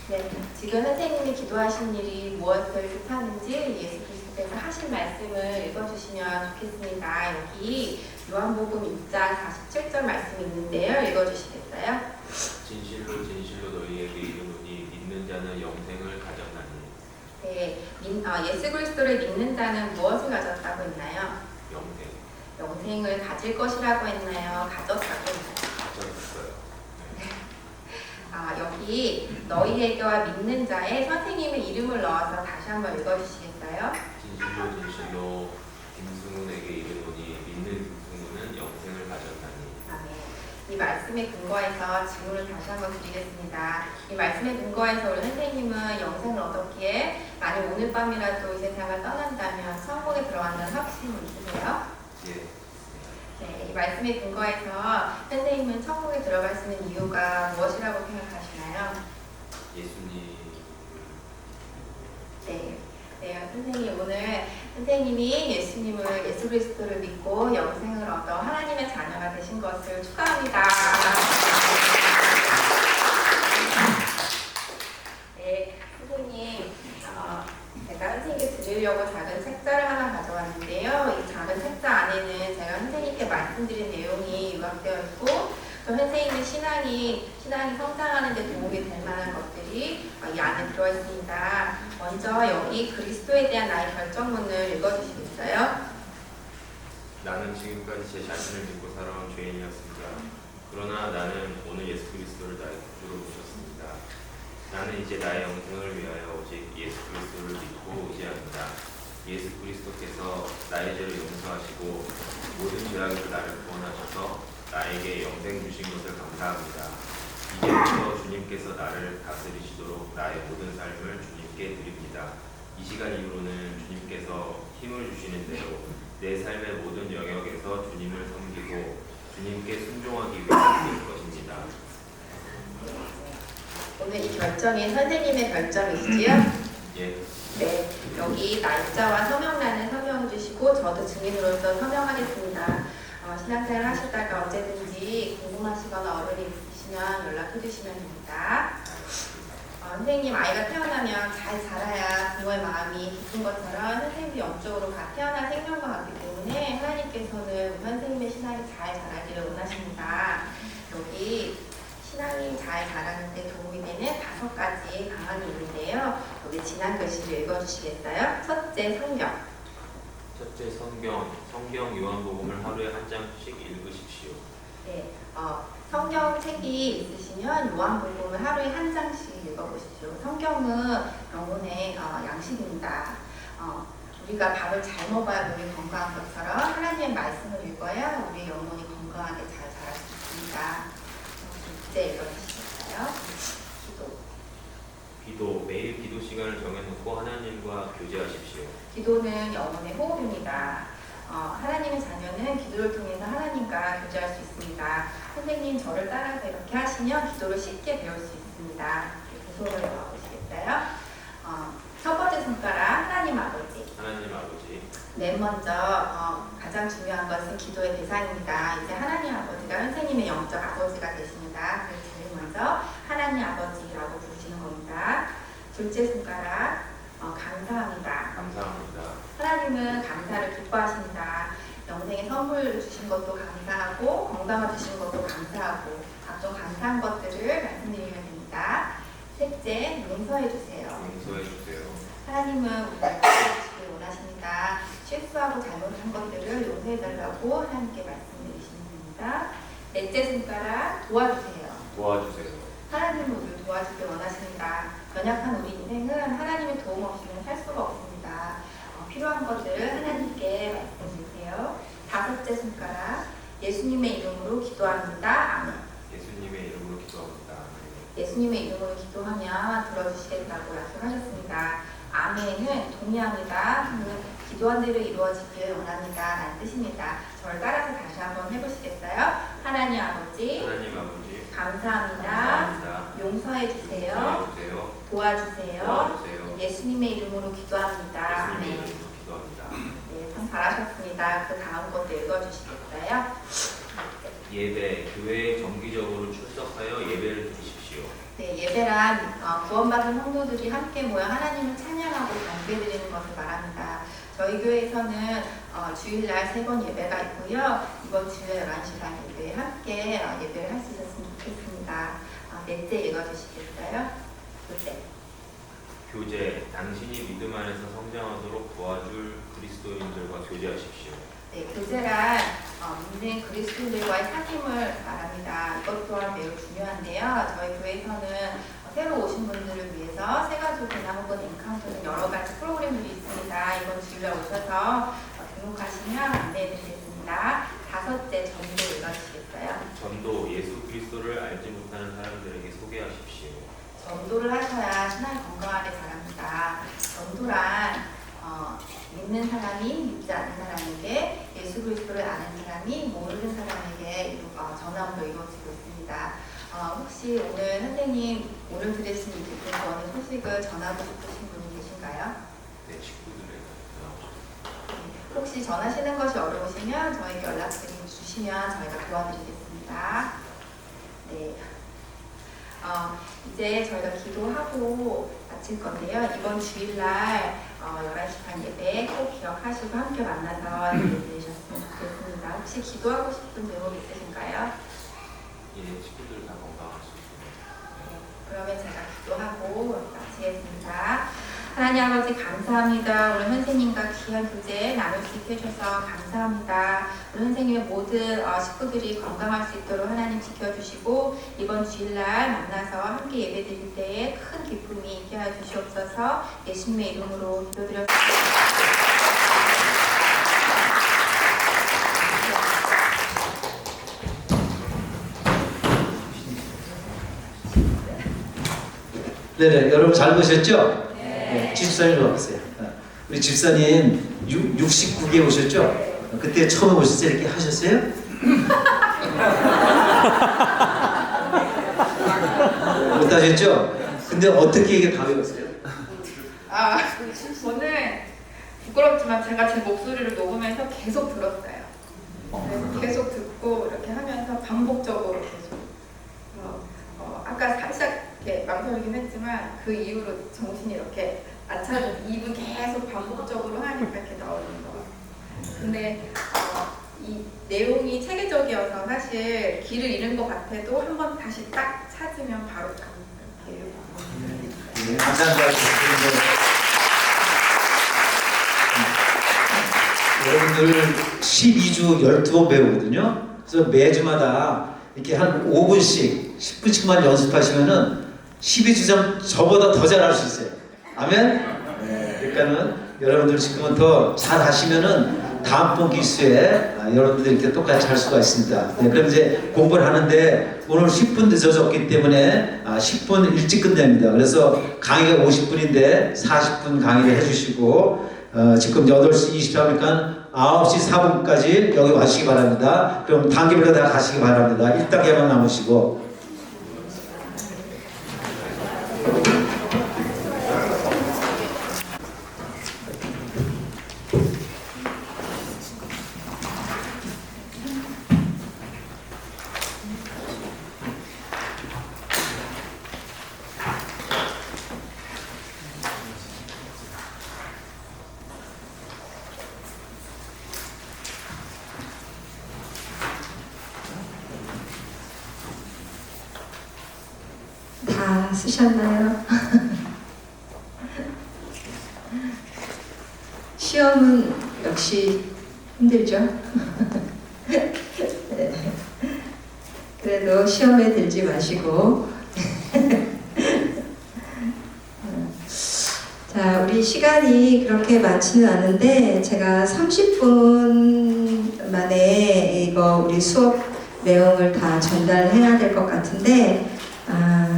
네, 지금 선생님이 기도하신 일이 무엇을 뜻하는지 예수 그리스도께서 하신 말씀을 읽어주시면 좋겠습니다. 여기 요한복음 6장 47절 말씀이 있는데요. 읽어주시겠어요? 진실로 진실로 너희에게 이르노니 믿는 자는 영생을 가졌나니. 네, 예수 그리스도를 믿는 자는 무엇을 가졌다고 했나요? 영생을 가질 것이라고 했나요? 가졌다고 했나요? 가졌어요. 여기 너희에게와 믿는 자에 선생님의 이름을 넣어서 다시 한번 읽어주시겠어요? 진실로 진실로 김승훈에게 이르노니 믿는 김승훈은 영생을 가졌나니. 이 말씀에 근거해서 질문을 다시 한번 드리겠습니다. 이 말씀에 근거해서 우리 선생님은 영생을 얻었기에 만약 오늘 밤이라도 이 세상을 떠난다면 천국에 들어간다는 확신이 있으세요? 네, 이 말씀에 근거해서 선생님은 천국에 들어갈 수 있는 이유가 무엇이라고 생각하시나요? 예수님. 네, 선생님 오늘 선생님이 예수 그리스도를 믿고 영생을 얻어 하나님의 자녀가 되신 것을 축하합니다. 네, 선생님, 제가 선생님께 드리려고 작은 책자를 하나 가져왔는데요. 이 작은 책자 안에는 제가 선생님께 말씀드린 내용이 요약되어 있고 또 선생님의 신앙이 성장하는 데 도움이 될 만한 것들이 이 안에 들어있습니다. 먼저 여기 그리스도에 대한 나의 결정문을 읽어주시겠어요? 나는 지금까지 제 자신을 믿고 살아온 죄인이었습니다. 그러나 나는 오늘 예수 그리스도를 나의 구주로 모셨습니다. 나는 이제 나의 영생을 위하여 오직 예수 그리스도를 믿고 의지합니다. 예수 그리스도께서 나의 죄를 용서하시고 모든 죄악에서 나를 구원하셔서 나에게 영생 주신 것을 감사합니다. 이제부터 주님께서 나를 다스리시도록 나의 모든 삶을 주님께 드립니다. 이 시간 이후로는 주님께서 힘을 주시는 대로 내 삶의 모든 영역에서 주님을 섬기고 주님께 순종하기 위해 할 것입니다. 오늘 이 결정이 선생님의 결정이시지요? 예. 네, 여기 날짜와 서명란을 서명해 주시고 저도 증인으로서 서명하겠습니다. 신앙생활 하시다가 언제든지 궁금하시거나 어려움이 있으시면 연락해 주시면 됩니다. 선생님 아이가 태어나면 잘 자라야 부모의 마음이 기쁜 것처럼 선생님도 영적으로 갓 태어난 생명과 같기 때문에 하나님께서는 우리 선생님의 신앙이 잘 자라기를 원하십니다. 여기 신앙이 잘 자라는데 도움이 되는 5가지 방안이 있는데요. 여기 지난 글씨를 읽어주시겠어요? 첫째, 성경. 첫째, 성경 요한복음을 하루에 한 장씩 읽으십시오. 네, 성경책이 있으시면 요한복음을 하루에 한 장씩 읽어보십시오. 성경은 영혼의 양식입니다. 우리가 밥을 잘 먹어야 몸이 건강한 것처럼 하나님의 말씀을 읽어야 우리 영혼이 건강하게 잘 자랄 수 있습니다. 둘째 읽어주시겠어요? 기도, 매일 기도 시간을 정해놓고 하나님과 교제하십시오. 기도는 영혼의 호흡입니다. 하나님의 자녀는 기도를 통해서 하나님과 교제할 수 있습니다. 선생님 저를 따라서 이렇게 하시면 기도를 쉽게 배울 수 있습니다. 두 손을 모아보시겠어요? 첫 번째 손가락 하나님 아버지. 하나님 아버지. 맨 먼저 가장 중요한 것은 기도의 대상입니다. 이제 하나님 아버지가 선생님의 영적 아버지가 되십니다. 그래서 제일 먼저 하나님 아버지라고 부르시는 겁니다. 둘째 손가락 감사합니다. 감사합니다. 하나님은 감사를 기뻐하십니다. 영생의 선물 주신 것도 감사하고 건강을 주신 것도 감사하고 각종 감사한 것들을 말씀드리면 됩니다. 셋째, 용서해 주세요. 용서해 주세요. 하나님은 우리를 용서해주시길 원하십니다. 실수하고 잘못한 것들을 용서해달라고 하나님께 말씀드리시면 됩니다. 넷째 손가락 도와주세요. 도와주세요. 하나님은 우리를 도와주길 원하십니다. 연약한 우리 인생은 하나님의 도움 없이는 살 수가 없습니다. 필요한 것들을 하나님께 말씀해주세요. 다섯째 손가락 예수님의 이름으로 기도합니다. 아멘. 예수님의 이름으로 기도합니다. 예수님의 이름으로 기도하면 들어주시겠다고 약속하셨습니다. 아멘은 동의합니다. 기도한 대로 이루어지길 원합니다. 라는 뜻입니다. 저를 따라서 다시 한번 해보시겠어요? 하나님 아버지, 하나님 아버지. 감사합니다. 감사합니다. 용서해 주세요. 도와주세요. 도와주세요. 도와주세요. 예수님의 이름으로 기도합니다. 예수님의 아멘. 이름으로 기도합니다. 네, 참 잘하셨습니다. 그 다음 것도 읽어주시겠어요? 예배, 교회에 정기적으로 출석하여 예배를 드리십시오. 네, 예배란 구원받은 성도들이 함께 모여 하나님을 찬양하고 경배드리는 것을 말합니다. 저희 교회에서는 주일날 3번 예배가 있고요. 이번 주에 11시간 예배에 함께 예배를 할 수 있었으면 좋겠습니다. 넷째 읽어주시겠어요? 둘째. 교제, 당신이 믿음 안에서 성장하도록 도와줄 그리스도인들과 교제하십시오. 네, 교제란 믿는 그리스도인들과의 사귐을 말합니다. 이것 또한 매우 중요한데요. 저희 교회에서는 새로 오신 분들을 위해서 새가족이나 혹은 인카운트 등 여러 가지 프로그램들이 있습니다. 이번 주일날 오셔서 등록하시면 안내해드리겠습니다. 다섯째, 전도 읽어주시겠어요? 전도, 예수 그리스도를 알지 못하는 사람들에게 소개하십시오. 전도를 하셔야 신앙이 건강하게 자랍니다. 전도란 믿는 사람이 믿지 않는 사람에게, 예수 그리스도를 아는 사람이 모르는 사람에게 전함으로 이루어지고 있습니다. 혹시 오늘 선생님 오늘 들으신 이 기쁜 구원의 소식을 전하고 싶으신 분이 계신가요? 네, 친구들에게. 혹시 전하시는 것이 어려우시면 저에게 주시면 저희가 도와드리겠습니다. 네. 이제 저희가 기도하고 마칠 건데요. 이번 주일날 11시 반 예배 꼭 기억하시고 함께 만나서 예배 드리셨으면 좋겠습니다. 혹시 기도하고 싶은 제목 있으신가요? 예, 친구들 다 건강할 수 있습니다. 네, 그러면 제가 기도하고 마치겠습니다. 하나님 아버지 감사합니다. 우리 선생님과 귀한 교제 나눌 수 있게 해주셔서 감사합니다. 우리 선생님의 모든 식구들이 건강할 수 있도록 하나님 지켜주시고 이번 주일날 만나서 함께 예배 드릴 때에 큰 기쁨이 있게 해주시옵소서. 예수님의 이름으로 기도드렸습니다. 네네, 여러분 잘 보셨죠? 네. 집사님 와보세요. 우리 집사님 69개 오셨죠? 그때 처음 오셨을 때 이렇게 하셨어요? 못 하셨죠? 근데 어떻게 이게 다 외웠어요? 저는 부끄럽지만 제가 제 목소리를 녹으면서 계속 들었어요. 그래서 계속 듣고 이렇게 하면서 반복적으로 계속 아까 살짝 이렇게 망설이긴 했지만 그 이후로 정신이 이렇게 안 차려져 입을 계속 반복적으로 하니까 이렇게 나오는 것 같아요. 근데 이 내용이 체계적이어서 사실 길을 잃은 것 같아도 한번 다시 딱 찾으면 바로 가는 길을. 감사합니다. 여러분들 12주 12번 배우거든요. 그래서 매주마다 이렇게 한 5분씩, 10분씩만 연습하시면은 12주 전 저보다 더 잘할 수 있어요. 아멘? 네, 그러니까는 여러분들 지금은 더 잘하시면은 다음번 기수에 여러분들이 이렇게 똑같이 할 수가 있습니다. 네, 그럼 이제 공부를 하는데 오늘 10분 늦어졌기 때문에 10분 일찍 끝냅니다. 그래서 강의가 50분인데 40분 강의를 해주시고 지금 8시 24분이니까 9시 4분까지 여기 와주시기 바랍니다. 그럼 단계별로 다 가시기 바랍니다. 1단계만 남으시고. 다 쓰셨나요? 시험은 역시 힘들죠? 네. 그래도 시험에 들지 마시고 자, 우리 시간이 그렇게 많지는 않은데 제가 30분 만에 이거 우리 수업 내용을 다 전달해야 될 것 같은데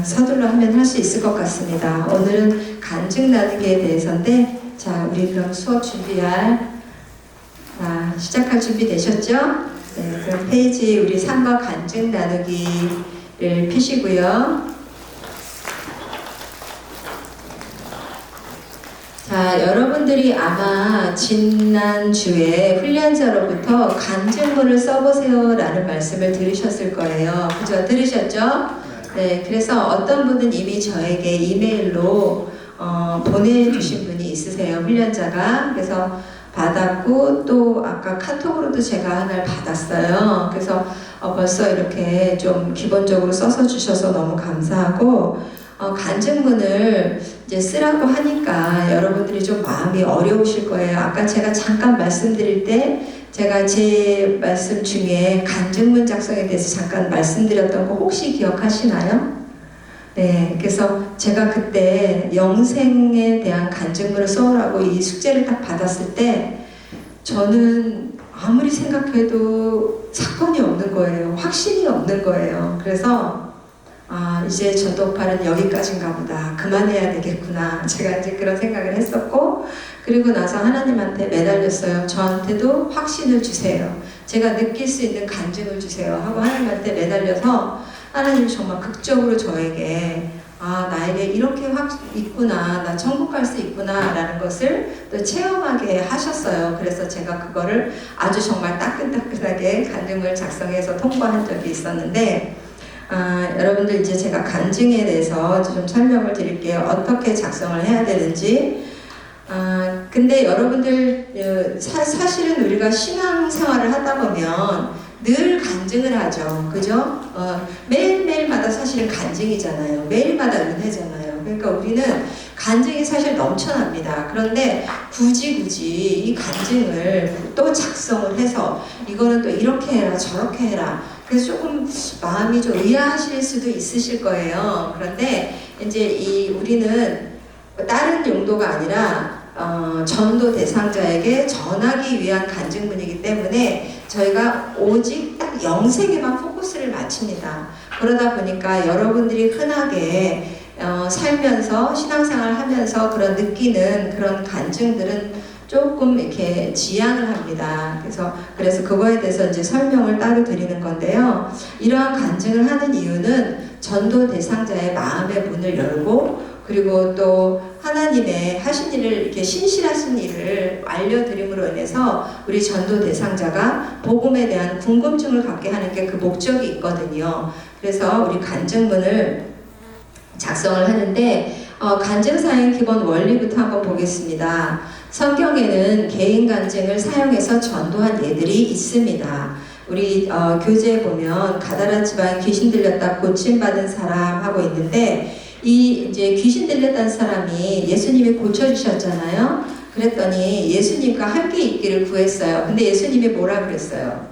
서둘러 하면 할 수 있을 것 같습니다. 오늘은 간증 나누기에 대해서인데, 자, 우리 그럼 수업 시작할 준비 되셨죠? 네, 그럼 페이지 우리 3번 간증 나누기를 펴시고요. 자, 여러분들이 아마 지난주에 훈련자로부터 간증문을 써보세요 라는 말씀을 들으셨을 거예요. 그죠? 들으셨죠? 네, 그래서 어떤 분은 이미 저에게 이메일로 보내주신 분이 있으세요. 훈련자가. 그래서 받았고 또 아까 카톡으로도 제가 하나를 받았어요. 그래서 벌써 이렇게 좀 기본적으로 써서 주셔서 너무 감사하고 간증문을 이제 쓰라고 하니까 여러분들이 좀 마음이 어려우실 거예요. 아까 제가 잠깐 말씀드릴 때 제가 제 말씀 중에 간증문 작성에 대해서 잠깐 말씀드렸던 거 혹시 기억하시나요? 네, 그래서 제가 그때 영생에 대한 간증문을 써오라고 이 숙제를 딱 받았을 때 저는 아무리 생각해도 사건이 없는 거예요. 확신이 없는 거예요. 그래서 이제 전도파는 여기까지인가 보다. 그만해야 되겠구나. 제가 이제 그런 생각을 했었고, 그리고 나서 하나님한테 매달렸어요. 저한테도 확신을 주세요. 제가 느낄 수 있는 간증을 주세요. 하고 하나님한테 매달려서 하나님이 정말 극적으로 저에게 나에게 이렇게 있구나. 나 천국 갈 수 있구나. 라는 것을 또 체험하게 하셨어요. 그래서 제가 그거를 아주 정말 따끈따끈하게 간증을 작성해서 통보한 적이 있었는데, 여러분들 이제 제가 간증에 대해서 좀 설명을 드릴게요. 어떻게 작성을 해야 되는지. 근데 여러분들 사실은 우리가 신앙생활을 하다 보면 늘 간증을 하죠. 그죠? 매일매일마다 사실은 간증이잖아요. 매일마다 은혜잖아요. 그러니까 우리는 간증이 사실 넘쳐납니다. 그런데 굳이 이 간증을 또 작성을 해서 이거는 또 이렇게 해라 저렇게 해라. 그래서 조금 마음이 좀 의아하실 수도 있으실 거예요. 그런데 이제 우리는 다른 용도가 아니라 전도 대상자에게 전하기 위한 간증문이기 때문에 저희가 오직 딱 영생에만 포커스를 맞춥니다. 그러다 보니까 여러분들이 흔하게 살면서 신앙생활을 하면서 그런 느끼는 그런 간증들은 조금 이렇게 지양을 합니다. 그래서 그거에 대해서 이제 설명을 따로 드리는 건데요. 이러한 간증을 하는 이유는 전도 대상자의 마음의 문을 열고 그리고 또 하나님의 하신 일을 이렇게 신실하신 일을 알려드림으로 인해서 우리 전도 대상자가 복음에 대한 궁금증을 갖게 하는 게 그 목적이 있거든요. 그래서 우리 간증문을 작성을 하는데 간증 사용 기본 원리부터 한번 보겠습니다. 성경에는 개인 간증을 사용해서 전도한 예들이 있습니다. 우리 교재에 보면 가다라 지방 귀신 들렸다 고침받은 사람 하고 있는데 이 이제 귀신 들렸다는 사람이 예수님이 고쳐주셨잖아요. 그랬더니 예수님과 함께 있기를 구했어요. 근데 예수님이 뭐라 그랬어요?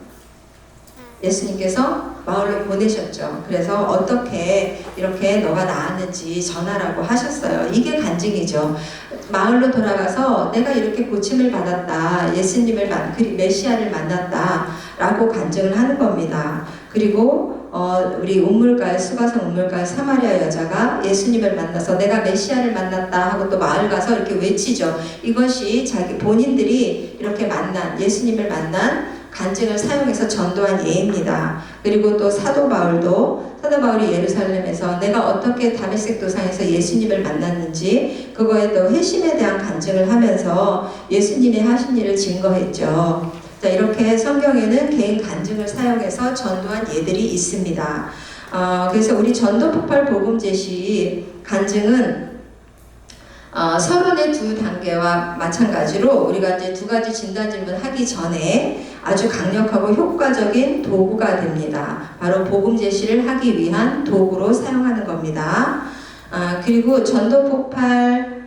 예수님께서 마을로 보내셨죠. 그래서 어떻게 이렇게 너가 나았는지 전하라고 하셨어요. 이게 간증이죠. 마을로 돌아가서 내가 이렇게 고침을 받았다, 예수님을 메시아를 만났다 라고 간증을 하는 겁니다. 그리고 우리 우물가에 수가성 우물가에 사마리아 여자가 예수님을 만나서 내가 메시아를 만났다 하고 또 마을 가서 이렇게 외치죠. 이것이 자기 본인들이 이렇게 만난 예수님을 만난 간증을 사용해서 전도한 예입니다. 그리고 또 사도 바울이 예루살렘에서 내가 어떻게 다메섹 도상에서 예수님을 만났는지 그거에 또 회심에 대한 간증을 하면서 예수님이 하신 일을 증거했죠. 자, 이렇게 성경에는 개인 간증을 사용해서 전도한 예들이 있습니다. 그래서 우리 전도 폭발 복음 제시 간증은 서론의 두 단계와 마찬가지로 우리가 이제 두 가지 진단 질문 하기 전에 아주 강력하고 효과적인 도구가 됩니다. 바로 복음 제시를 하기 위한 도구로 사용하는 겁니다. 그리고 전도 폭발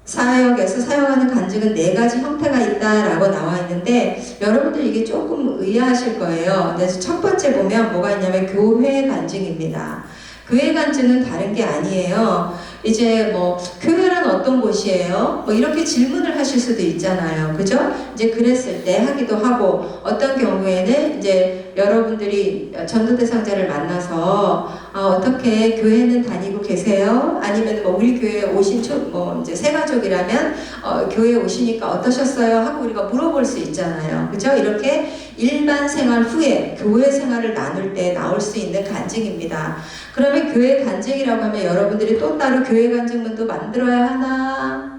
사역에서 사용하는 간증은 4가지 형태가 있다라고 나와 있는데 여러분들 이게 조금 의아하실 거예요. 그래서 첫 번째 보면 뭐가 있냐면 교회 간증입니다. 교회 간증은 다른 게 아니에요. 이제 뭐 교회란 어떤 곳이에요? 뭐 이렇게 질문을 하실 수도 있잖아요. 그죠? 이제 그랬을 때 하기도 하고 어떤 경우에는 이제 여러분들이 전도 대상자를 만나서 어떻게 교회는 다니고 계세요? 아니면 뭐 우리 교회에 오신 뭐 이제 새 가족이라면 교회에 오시니까 어떠셨어요? 하고 우리가 물어볼 수 있잖아요. 그죠? 이렇게 일반 생활 후에 교회 생활을 나눌 때 나올 수 있는 간증입니다. 그러면 교회 간증이라고 하면 여러분들이 또 따로 교회 간증문도 만들어야 하나?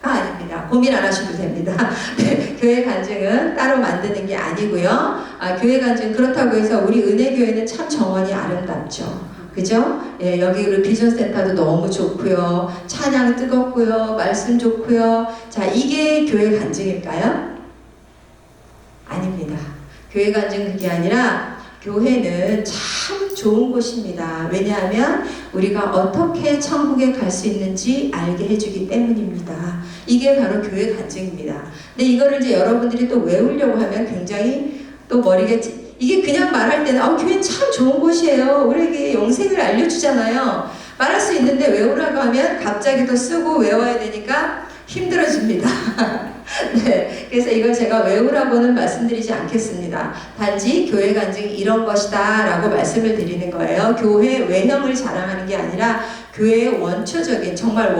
아닙니다. 고민 안 하셔도 됩니다. 네, 교회 간증은 따로 만드는 게 아니고요. 교회 간증 그렇다고 해서 우리 은혜교회는 참 정원이 아름답죠. 그죠? 예, 여기 우리 비전센터도 너무 좋고요. 찬양 뜨겁고요. 말씀 좋고요. 자, 이게 교회 간증일까요? 아닙니다. 교회 간증 그게 아니라 교회는 참 좋은 곳입니다. 왜냐하면 우리가 어떻게 천국에 갈 수 있는지 알게 해주기 때문입니다. 이게 바로 교회 간증입니다. 근데 이거를 이제 여러분들이 또 외우려고 하면 굉장히 또 머리가 이게 그냥 말할 때는 교회는 참 좋은 곳이에요. 우리에게 영생을 알려주잖아요. 말할 수 있는데 외우라고 하면 갑자기 또 쓰고 외워야 되니까 힘들어집니다. 네, 그래서 이걸 제가 외우라고는 말씀드리지 않겠습니다. 단지 교회 간증이 이런 것이다 라고 말씀을 드리는 거예요. 교회 외형을 자랑하는 게 아니라 교회의 원초적인 정말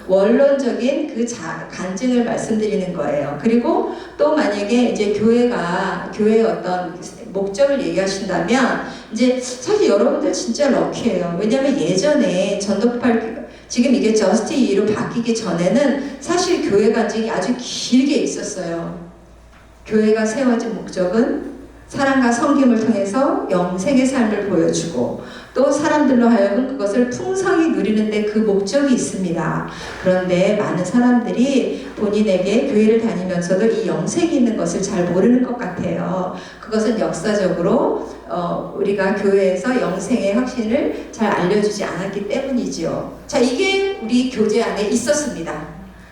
원론적인 그 간증을 말씀드리는 거예요. 그리고 또 만약에 이제 교회의 어떤 목적을 얘기하신다면 이제 사실 여러분들 진짜 럭키예요. 왜냐하면 예전에 전도폭발 지금 이게 저스트 2로 바뀌기 전에는 사실 교회 간증이 아주 길게 있었어요. 교회가 세워진 목적은 사랑과 섬김을 통해서 영생의 삶을 보여주고 또 사람들로 하여금 그것을 풍성히 누리는데 그 목적이 있습니다. 그런데 많은 사람들이 본인에게 교회를 다니면서도 이 영생이 있는 것을 잘 모르는 것 같아요. 그것은 역사적으로 우리가 교회에서 영생의 확신을 잘 알려주지 않았기 때문이지요. 자, 이게 우리 교재 안에 있었습니다.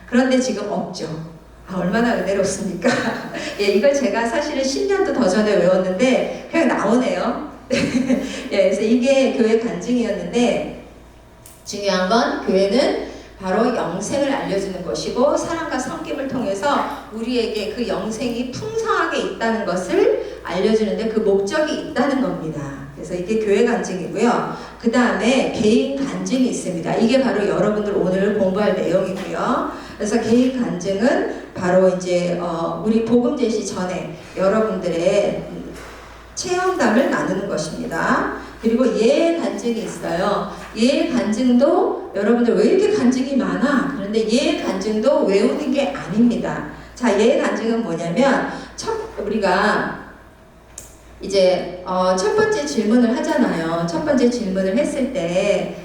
그런데 지금 없죠. 얼마나 은혜롭습니까? 예, 이걸 제가 사실은 10년도 더 전에 외웠는데 그냥 나오네요. 예, 그래서 이게 교회 간증이었는데 중요한 건 교회는 바로 영생을 알려주는 것이고 사랑과 섬김을 통해서 우리에게 그 영생이 풍성하게 있다는 것을 알려주는데 그 목적이 있다는 겁니다. 그래서 이게 교회 간증이고요. 그 다음에 개인 간증이 있습니다. 이게 바로 여러분들 오늘 공부할 내용이고요. 그래서 개인 간증은 바로 이제 우리 복음 제시 전에 여러분들의 체험담을 나누는 것입니다. 그리고 예 간증이 있어요. 예 간증도 여러분들 왜 이렇게 간증이 많아? 그런데 예 간증도 외우는 게 아닙니다. 자, 예 간증은 뭐냐면 우리가 이제 첫 번째 질문을 하잖아요. 첫 번째 질문을 했을 때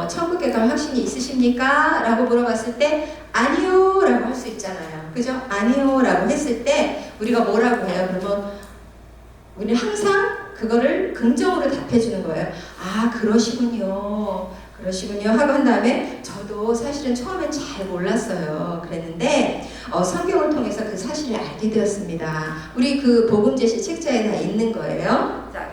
천국에 갈 확신이 있으십니까? 라고 물어봤을 때 아니요 라고 할 수 있잖아요. 그죠? 아니요 라고 했을 때 우리가 뭐라고 해요? 그러면 우리는 항상 그거를 긍정으로 답해주는 거예요. 아, 그러시군요. 그러시군요 하고 한 다음에 저도 사실은 처음엔 잘 몰랐어요. 그랬는데 성경을 통해서 그 사실을 알게 되었습니다. 우리 그 복음제시 책자에 다 있는 거예요. 자,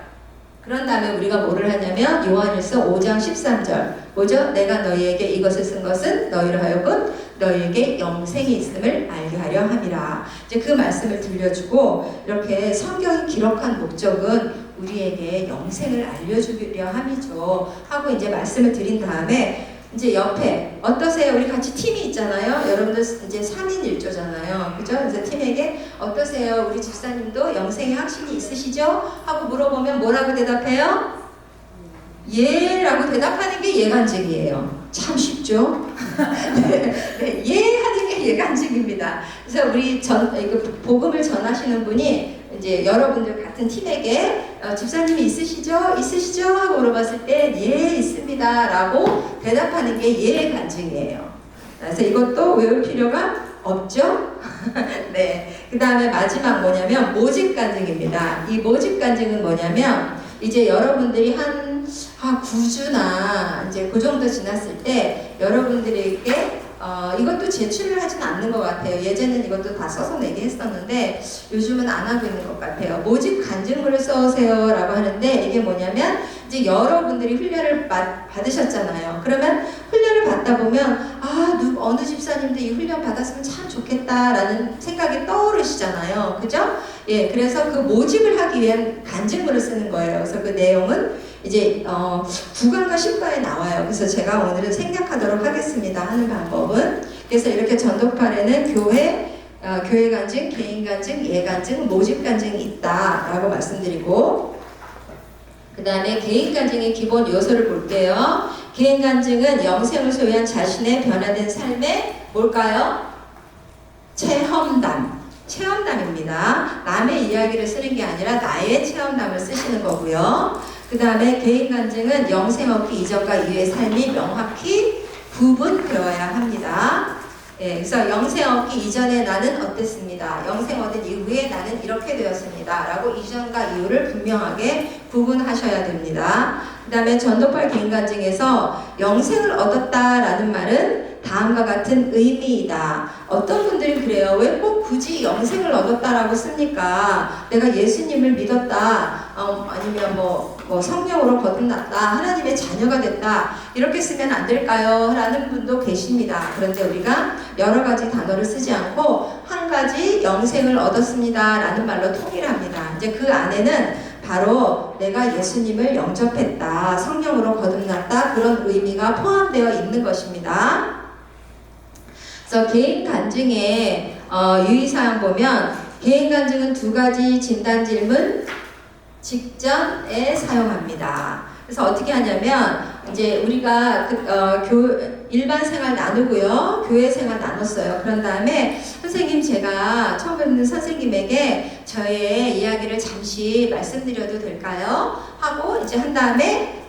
그런 다음에 우리가 뭐를 하냐면 요한일서 5장 13절 뭐죠? 내가 너희에게 이것을 쓴 것은 너희로 하여금 너희에게 영생이 있음을 알게 하려 함이라. 이제 그 말씀을 들려주고 이렇게 성경이 기록한 목적은 우리에게 영생을 알려주려 함이죠. 하고 이제 말씀을 드린 다음에 이제 옆에 어떠세요? 우리 같이 팀이 있잖아요. 여러분들 이제 3인 1조잖아요. 그죠? 그래서 팀에게 어떠세요? 우리 집사님도 영생의 확신이 있으시죠? 하고 물어보면 뭐라고 대답해요? 예 라고 대답하는 게 예간증이에요. 참 쉽죠? 네, 예 하는 게 예간증입니다. 그래서 우리 복음을 전하시는 분이 이제 여러분들 같은 팀에게 집사님이 있으시죠? 있으시죠? 하고 물어봤을 때 예 있습니다 라고 대답하는 게 예간증이에요. 그래서 이것도 외울 필요가 없죠? 네. 그 다음에 마지막 뭐냐면 모집간증입니다. 이 모집간증은 뭐냐면 이제 여러분들이 한 9주나 이제 그 정도 지났을 때 여러분들에게 이것도 제출을 하진 않는 것 같아요. 예전엔 이것도 다 써서 내게 했었는데 요즘은 안 하고 있는 것 같아요. 모집 간증물을 써오세요 라고 하는데 이게 뭐냐면 이제 여러분들이 훈련을 받으셨잖아요. 그러면 훈련을 받다 보면 어느 집사님도 이 훈련 받았으면 참 좋겠다라는 생각이 떠오르시잖아요. 그죠? 예, 그래서 그 모집을 하기 위한 간증물을 쓰는 거예요. 그래서 그 내용은 이제 9강과 10과에 나와요. 그래서 제가 오늘은 생략하도록 하겠습니다. 하는 방법은. 그래서 이렇게 전도판에는 교회 간증, 개인 간증, 예간증, 모집 간증이 있다라고 말씀드리고 그 다음에 개인 간증의 기본 요소를 볼게요. 개인 간증은 영생을 소유한 자신의 변화된 삶의 뭘까요? 체험담입니다. 남의 이야기를 쓰는 게 아니라 나의 체험담을 쓰시는 거고요. 그 다음에 개인 간증은 영생 얻기 이전과 이후의 삶이 명확히 구분되어야 합니다. 예, 그래서 영생 얻기 이전에 나는 어땠습니다. 영생 얻은 이후에 나는 이렇게 되었습니다. 라고 이전과 이후를 분명하게 구분하셔야 됩니다. 그 다음에 전도팔 개인 간증에서 영생을 얻었다라는 말은 다음과 같은 의미이다. 어떤 분들이 그래요. 왜 꼭 굳이 영생을 얻었다라고 씁니까? 내가 예수님을 믿었다. 아니면 뭐 성령으로 거듭났다. 하나님의 자녀가 됐다. 이렇게 쓰면 안 될까요? 라는 분도 계십니다. 그런데 우리가 여러 가지 단어를 쓰지 않고 한 가지 영생을 얻었습니다. 라는 말로 통일합니다. 이제 그 안에는 바로 내가 예수님을 영접했다. 성령으로 거듭났다. 그런 의미가 포함되어 있는 것입니다. 그래서 개인 간증의 유의사항 보면 개인 간증은 2가지 진단 질문 직전에 사용합니다. 그래서 어떻게 하냐면 이제 우리가 일반 생활 나누고요, 교회 생활 나눴어요. 그런 다음에 선생님 제가 처음 뵙는 선생님에게 저의 이야기를 잠시 말씀드려도 될까요? 하고 이제 한 다음에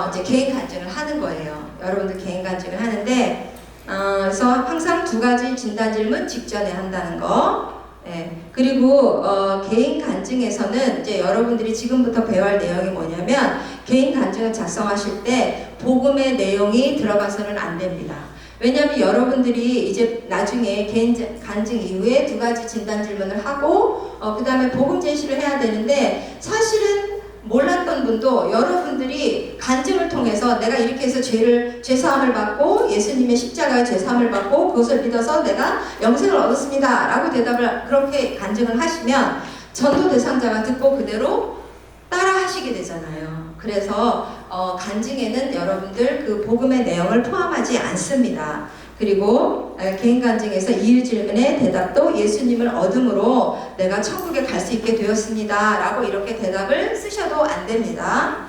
이제 개인 간증을 하는 거예요. 여러분들 개인 간증을 하는데. 그래서 항상 2가지 진단 질문 직전에 한다는 거. 네. 그리고 개인 간증에서는 이제 여러분들이 지금부터 배워야 할 내용이 뭐냐면 개인 간증을 작성하실 때 복음의 내용이 들어가서는 안 됩니다. 왜냐하면 여러분들이 이제 나중에 개인 간증 이후에 2가지 진단 질문을 하고 그 다음에 복음 제시를 해야 되는데 사실은 몰랐던 분도 여러분들이 간증을 통해서 내가 이렇게 해서 죄사함을 받고 예수님의 십자가의 죄사함을 받고 그것을 믿어서 내가 영생을 얻었습니다 라고 대답을 그렇게 간증을 하시면 전도 대상자가 듣고 그대로 따라 하시게 되잖아요. 그래서 간증에는 여러분들 그 복음의 내용을 포함하지 않습니다. 그리고 개인 간증에서 이유 질문의 대답도 예수님을 얻음으로 내가 천국에 갈 수 있게 되었습니다 라고 이렇게 대답을 쓰셔도 안 됩니다.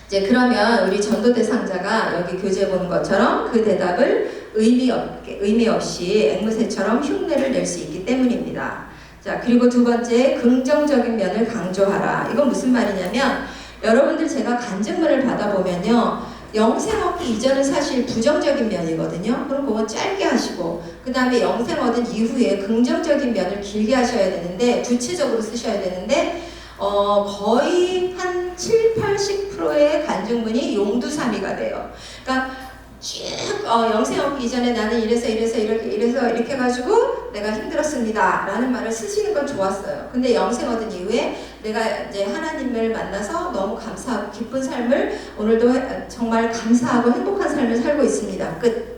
이제 그러면 우리 전도 대상자가 여기 교재에 보는 것처럼 그 대답을 의미 없이 앵무새처럼 흉내를 낼 수 있기 때문입니다. 자, 그리고 2번째, 긍정적인 면을 강조하라. 이건 무슨 말이냐면 여러분들 제가 간증문을 받아보면요, 영생 얻기 이전은 사실 부정적인 면이거든요. 그럼 그건 짧게 하시고 그 다음에 영생 얻은 이후에 긍정적인 면을 길게 하셔야 되는데 구체적으로 쓰셔야 되는데 거의 한 70-80%의 간증문이 용두사미가 돼요. 그러니까 쭉 영생 얻기 이전에 나는 이래서 이렇게 해가지고 내가 힘들었습니다 라는 말을 쓰시는 건 좋았어요. 근데 영생 얻은 이후에 내가 이제 하나님을 만나서 너무 감사하고 기쁜 삶을 오늘도 정말 감사하고 행복한 삶을 살고 있습니다. 끝.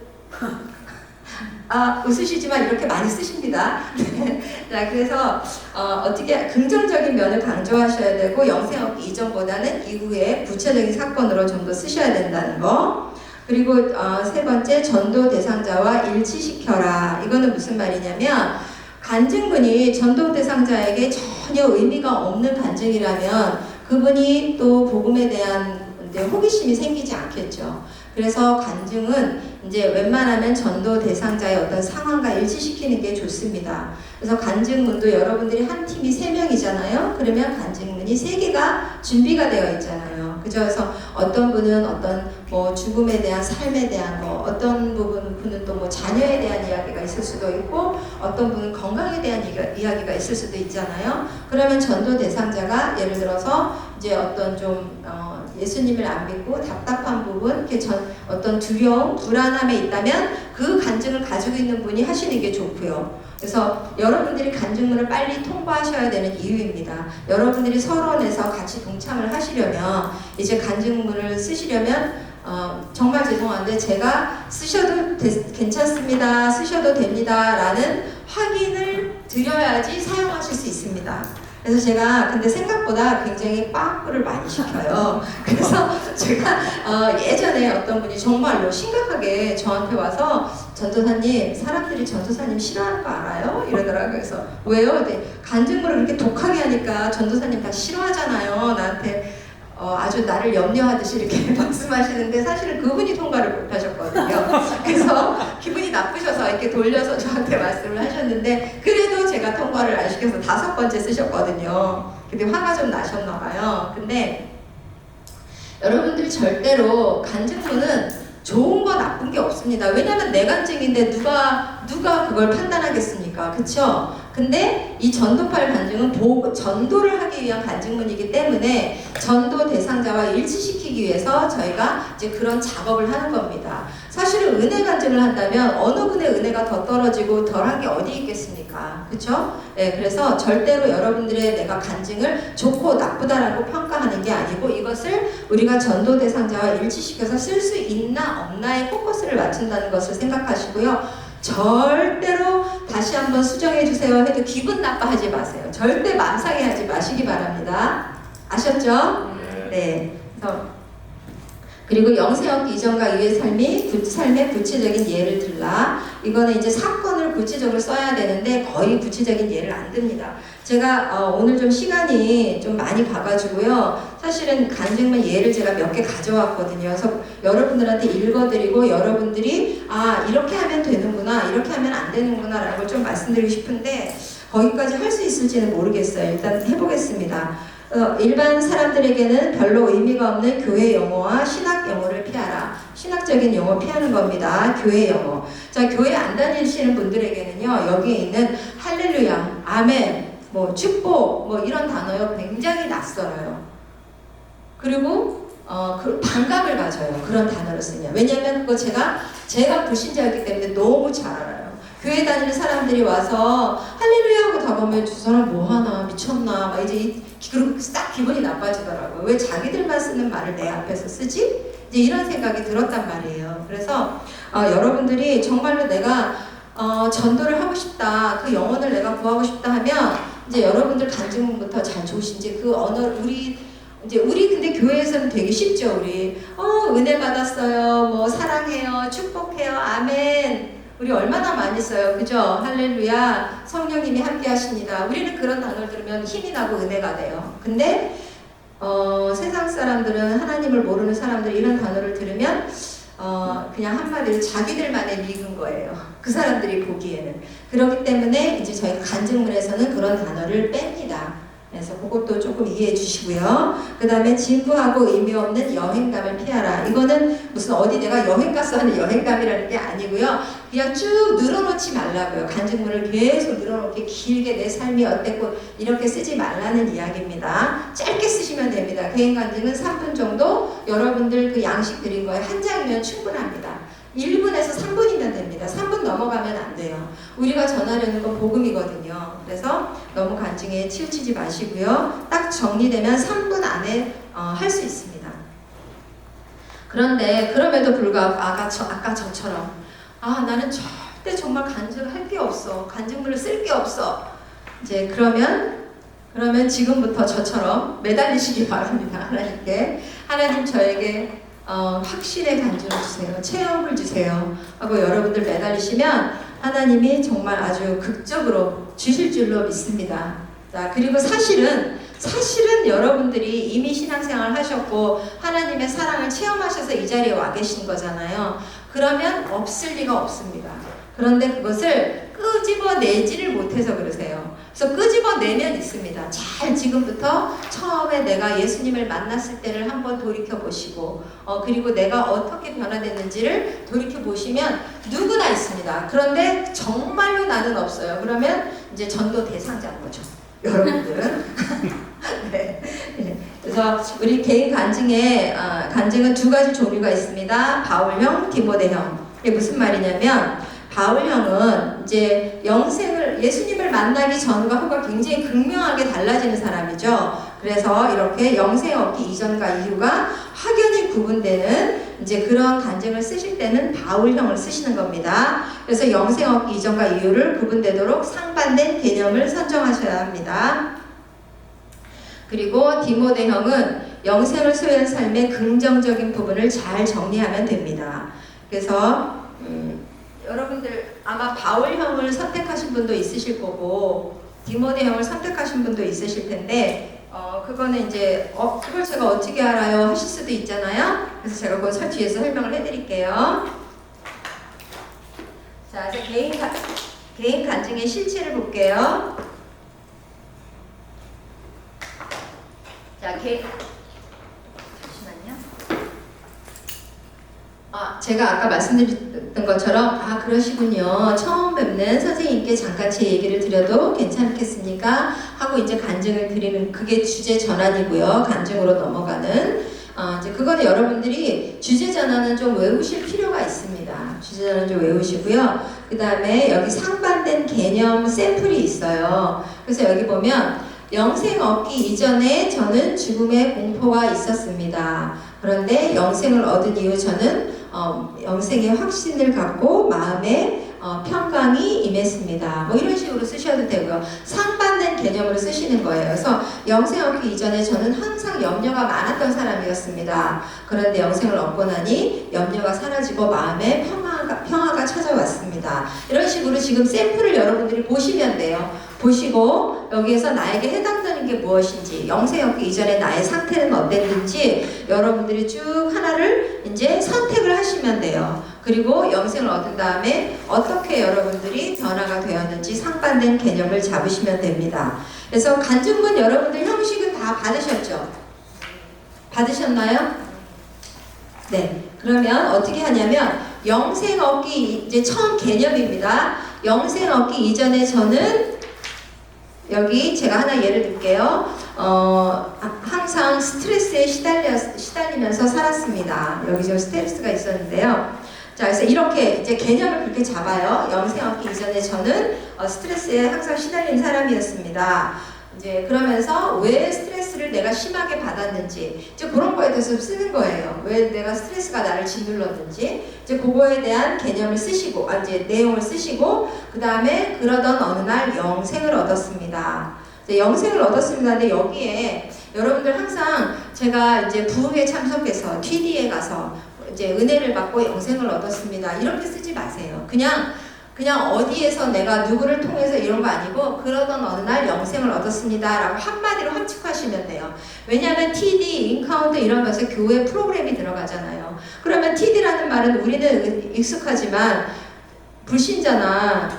웃으시지만 이렇게 많이 쓰십니다. 자, 그래서 어떻게 긍정적인 면을 강조하셔야 되고 영생 얻기 이전보다는 이후에 구체적인 사건으로 좀 더 쓰셔야 된다는 거. 그리고 세 번째, 전도 대상자와 일치시켜라. 이거는 무슨 말이냐면 간증문이 전도 대상자에게 전혀 의미가 없는 간증이라면 그분이 또 복음에 대한 호기심이 생기지 않겠죠. 그래서 간증은 이제 웬만하면 전도 대상자의 어떤 상황과 일치시키는 게 좋습니다. 그래서 간증문도 여러분들이 한 팀이 3명이잖아요. 그러면 간증문이 3개가 준비가 되어 있잖아요. 그죠? 그래서 어떤 분은 어떤 뭐 죽음에 대한 삶에 대한 거, 어떤 분은 또 뭐 자녀에 대한 이야기가 있을 수도 있고, 어떤 분은 건강에 대한 이야기가 있을 수도 있잖아요. 그러면 전도 대상자가 예를 들어서 이제 어떤 좀 예수님을 안 믿고 답답한 부분, 어떤 두려움, 불안함에 있다면 그 간증을 가지고 있는 분이 하시는 게 좋고요. 그래서 여러분들이 간증문을 빨리 통과하셔야 되는 이유입니다. 여러분들이 서론에서 같이 동참을 하시려면 이제 간증문을 쓰시려면 정말 죄송한데 제가 쓰셔도 괜찮습니다, 쓰셔도 됩니다 라는 확인을 드려야지 사용하실 수 있습니다. 그래서 제가 근데 생각보다 굉장히 빠꾸를 많이 시켜요. 그래서 제가 예전에 어떤 분이 정말로 심각하게 저한테 와서 전도사님, 사람들이 전도사님 싫어하는 거 알아요? 이러더라고요. 그래서 왜요? 근데 간증문을 그렇게 독하게 하니까 전도사님 다 싫어하잖아요. 나한테 아주 나를 염려하듯이 이렇게 말씀하시는데 사실은 그분이 통과를 못 하셨거든요. 그래서 기분이 나쁘셔서 이렇게 돌려서 저한테 말씀을 하셨는데 그래도 제가 통과를 안 시켜서 5번째 쓰셨거든요. 근데 화가 좀 나셨나 봐요. 근데 여러분들이 절대로 간증문은 좋은 거 나쁜 게 없습니다. 왜냐면 내 간증인데 누가 그걸 판단하겠습니까? 그쵸? 근데 이 전도팔 간증은 전도를 하기 위한 간증문이기 때문에 전도 대상자와 일치시키기 위해서 저희가 이제 그런 작업을 하는 겁니다. 사실은 은혜 간증을 한다면 어느 분의 은혜가 더 떨어지고 덜한 게 어디 있겠습니까? 그쵸? 네, 그래서 절대로 여러분들의 내가 간증을 좋고 나쁘다라고 평가하는 게 아니고 이것을 우리가 전도 대상자와 일치시켜서 쓸 수 있나 없나에 포커스를 맞춘다는 것을 생각하시고요. 절대로 다시 한번 수정해 주세요 해도 기분 나빠하지 마세요. 절대 맘 상해하지 마시기 바랍니다. 아셨죠? 네. 그리고 영생 얻기 이전과 이후의 삶의 구체적인 예를 들라. 이거는 이제 사건을 구체적으로 써야 되는데 거의 구체적인 예를 안 듭니다. 제가 오늘 좀 시간이 좀 많이 가가지고요. 사실은 간증문 예를 제가 몇 개 가져왔거든요. 그래서 여러분들한테 읽어드리고 여러분들이 이렇게 하면 되는구나, 이렇게 하면 안 되는구나 라는 걸 좀 말씀드리고 싶은데 거기까지 할 수 있을지는 모르겠어요. 일단 해보겠습니다. 일반 사람들에게는 별로 의미가 없는 교회 용어와 신학 용어를 피하라. 신학적인 용어 피하는 겁니다. 교회 용어. 자, 교회 안 다니시는 분들에게는요, 여기에 있는 할렐루야, 아멘, 뭐 축복, 뭐 이런 단어요 굉장히 낯설어요. 그리고 그 반감을 가져요. 그런 단어를 쓰면. 왜냐하면 그거 제가 불신자였기 때문에 너무 잘 알아요. 교회 다니는 사람들이 와서 할렐루야 하고 다가오면 저 사람 뭐하나, 미쳤나, 막 이제 그리고 싹 기분이 나빠지더라고요. 왜 자기들만 쓰는 말을 내 앞에서 쓰지? 이제 이런 생각이 들었단 말이에요. 그래서 여러분들이 정말로 내가 전도를 하고 싶다, 그 영혼을 내가 구하고 싶다 하면 이제 여러분들 간증문부터 잘 좋으신지 그 언어를 우리 근데 교회에서는 되게 쉽죠. 우리 은혜 받았어요, 뭐 사랑해요, 축복해요, 아멘. 우리 얼마나 많이 써요. 그죠? 할렐루야, 성령님이 함께 하십니다. 우리는 그런 단어를 들으면 힘이 나고 은혜가 돼요. 근데 세상 사람들은, 하나님을 모르는 사람들이 이런 단어를 들으면 그냥 한마디로 자기들만의 미군 거예요. 그 사람들이 보기에는. 그렇기 때문에 이제 저희가 간증문에서는 그런 단어를 뺍니다. 그래서 그것도 조금 이해해 주시고요. 그 다음에 진부하고 의미 없는 여행감을 피하라. 이거는 무슨 어디 내가 여행 갔어 하는 여행감이라는 게 아니고요. 그냥 쭉 늘어놓지 말라고요. 간증문을 계속 늘어놓게 길게 내 삶이 어땠고 이렇게 쓰지 말라는 이야기입니다. 짧게 쓰시면 됩니다. 개인 간증은 3분 정도 여러분들 그 양식 드린 거에 한 장이면 충분합니다. 1분에서 3분이면 됩니다. 3분 넘어가면 안 돼요. 우리가 전하려는 건 복음이거든요. 그래서 너무 간증에 치우치지 마시고요. 딱 정리되면 3분 안에 할 수 있습니다. 그런데 그럼에도 불구하고 아까 저처럼 나는 절대 정말 간증할 게 없어. 간증문을 쓸 게 없어. 이제 그러면 지금부터 저처럼 매달리시기 바랍니다. 하나님께. 하나님 저에게 확신의 간증을 주세요. 체험을 주세요. 하고 여러분들 매달리시면 하나님이 정말 아주 극적으로 주실 줄로 믿습니다. 자, 그리고 사실은 여러분들이 이미 신앙생활 하셨고 하나님의 사랑을 체험하셔서 이 자리에 와 계신 거잖아요. 그러면 없을 리가 없습니다. 그런데 그것을 끄집어내지를 못해서 그러세요. 그래서 끄집어내면 있습니다. 잘 지금부터 처음에 내가 예수님을 만났을 때를 한번 돌이켜보시고 그리고 내가 어떻게 변화됐는지를 돌이켜보시면 누구나 있습니다. 그런데 정말로 나는 없어요. 그러면 이제 전도 대상자인 거죠. 여러분들은. 네. 그래서 우리 개인 간증은 두 가지 종류가 있습니다. 바울형, 디모데형. 이게 무슨 말이냐면 바울형은 이제 예수님을 만나기 전과 후가 굉장히 극명하게 달라지는 사람이죠. 그래서 이렇게 영생 얻기 이전과 이후가 확연히 구분되는 이제 그런 간증을 쓰실 때는 바울형을 쓰시는 겁니다. 그래서 영생 얻기 이전과 이후를 구분되도록 상반된 개념을 선정하셔야 합니다. 그리고 디모데형은 영생을 소유한 삶의 긍정적인 부분을 잘 정리하면 됩니다. 그래서 여러분들 아마 바울형을 선택하신 분도 있으실 거고 디모데형을 선택하신 분도 있으실 텐데 그거는 이제 그걸 제가 어떻게 알아요 하실 수도 있잖아요. 그래서 제가 그걸 뒤에서 설명을 해드릴게요. 자, 이제 개인 간증의 실체를 볼게요. 자, 잠시만요. 제가 아까 말씀드렸던 것처럼 그러시군요. 처음 뵙는 선생님께 잠깐 제 얘기를 드려도 괜찮겠습니까? 하고 이제 간증을 드리는 그게 주제 전환이고요. 간증으로 넘어가는 이제 그거는 여러분들이 주제 전환은 좀 외우실 필요가 있습니다. 주제 전환 좀 외우시고요. 그 다음에 여기 상반된 개념 샘플이 있어요. 그래서 여기 보면 영생 얻기 이전에 저는 죽음의 공포가 있었습니다. 그런데 영생을 얻은 이후 저는 영생의 확신을 갖고 마음에 평강이 임했습니다. 뭐 이런 식으로 쓰셔도 되고요. 상반된 개념으로 쓰시는 거예요. 그래서 영생 얻기 이전에 저는 항상 염려가 많았던 사람이었습니다. 그런데 영생을 얻고 나니 염려가 사라지고 마음에 평화가 찾아왔습니다. 이런 식으로 지금 샘플을 여러분들이 보시면 돼요. 보시고 여기에서 나에게 해당되는 게 무엇인지, 영생 얻기 이전에 나의 상태는 어땠는지 여러분들이 쭉 하나를 이제 선택을 하시면 돼요. 그리고 영생을 얻은 다음에 어떻게 여러분들이 변화가 되었는지 상반된 개념을 잡으시면 됩니다. 그래서 간증문 여러분들 형식은 다 받으셨죠? 받으셨나요? 네. 그러면 어떻게 하냐면 영생 얻기 이제 처음 개념입니다. 영생 얻기 이전에 저는 여기 제가 하나 예를 들게요. 항상 스트레스에 시달리면서 살았습니다. 여기 좀 스트레스가 있었는데요. 자, 그래서 이렇게 이제 개념을 그렇게 잡아요. 영생 얻기 이전에 저는 스트레스에 항상 시달린 사람이었습니다. 이제 그러면서 왜 스트레스를 내가 심하게 받았는지 이제 그런 거에 대해서 쓰는 거예요. 왜 내가 스트레스가 나를 짓눌렀는지 이제 그거에 대한 개념을 쓰시고 이제 내용을 쓰시고 그 다음에 그러던 어느 날 영생을 얻었습니다. 이제 영생을 얻었습니다. 근데 여기에 여러분들 항상 제가 이제 부흥에 참석해서 TD에 가서 이제 은혜를 받고 영생을 얻었습니다. 이렇게 쓰지 마세요. 그냥 어디에서 내가 누구를 통해서 이런 거 아니고 그러던 어느 날 영생을 얻었습니다 라고 한마디로 함축하시면 돼요. 왜냐하면 TD, 인카운터 이러면서 교회 프로그램이 들어가잖아요. 그러면 TD라는 말은 우리는 익숙하지만 불신자나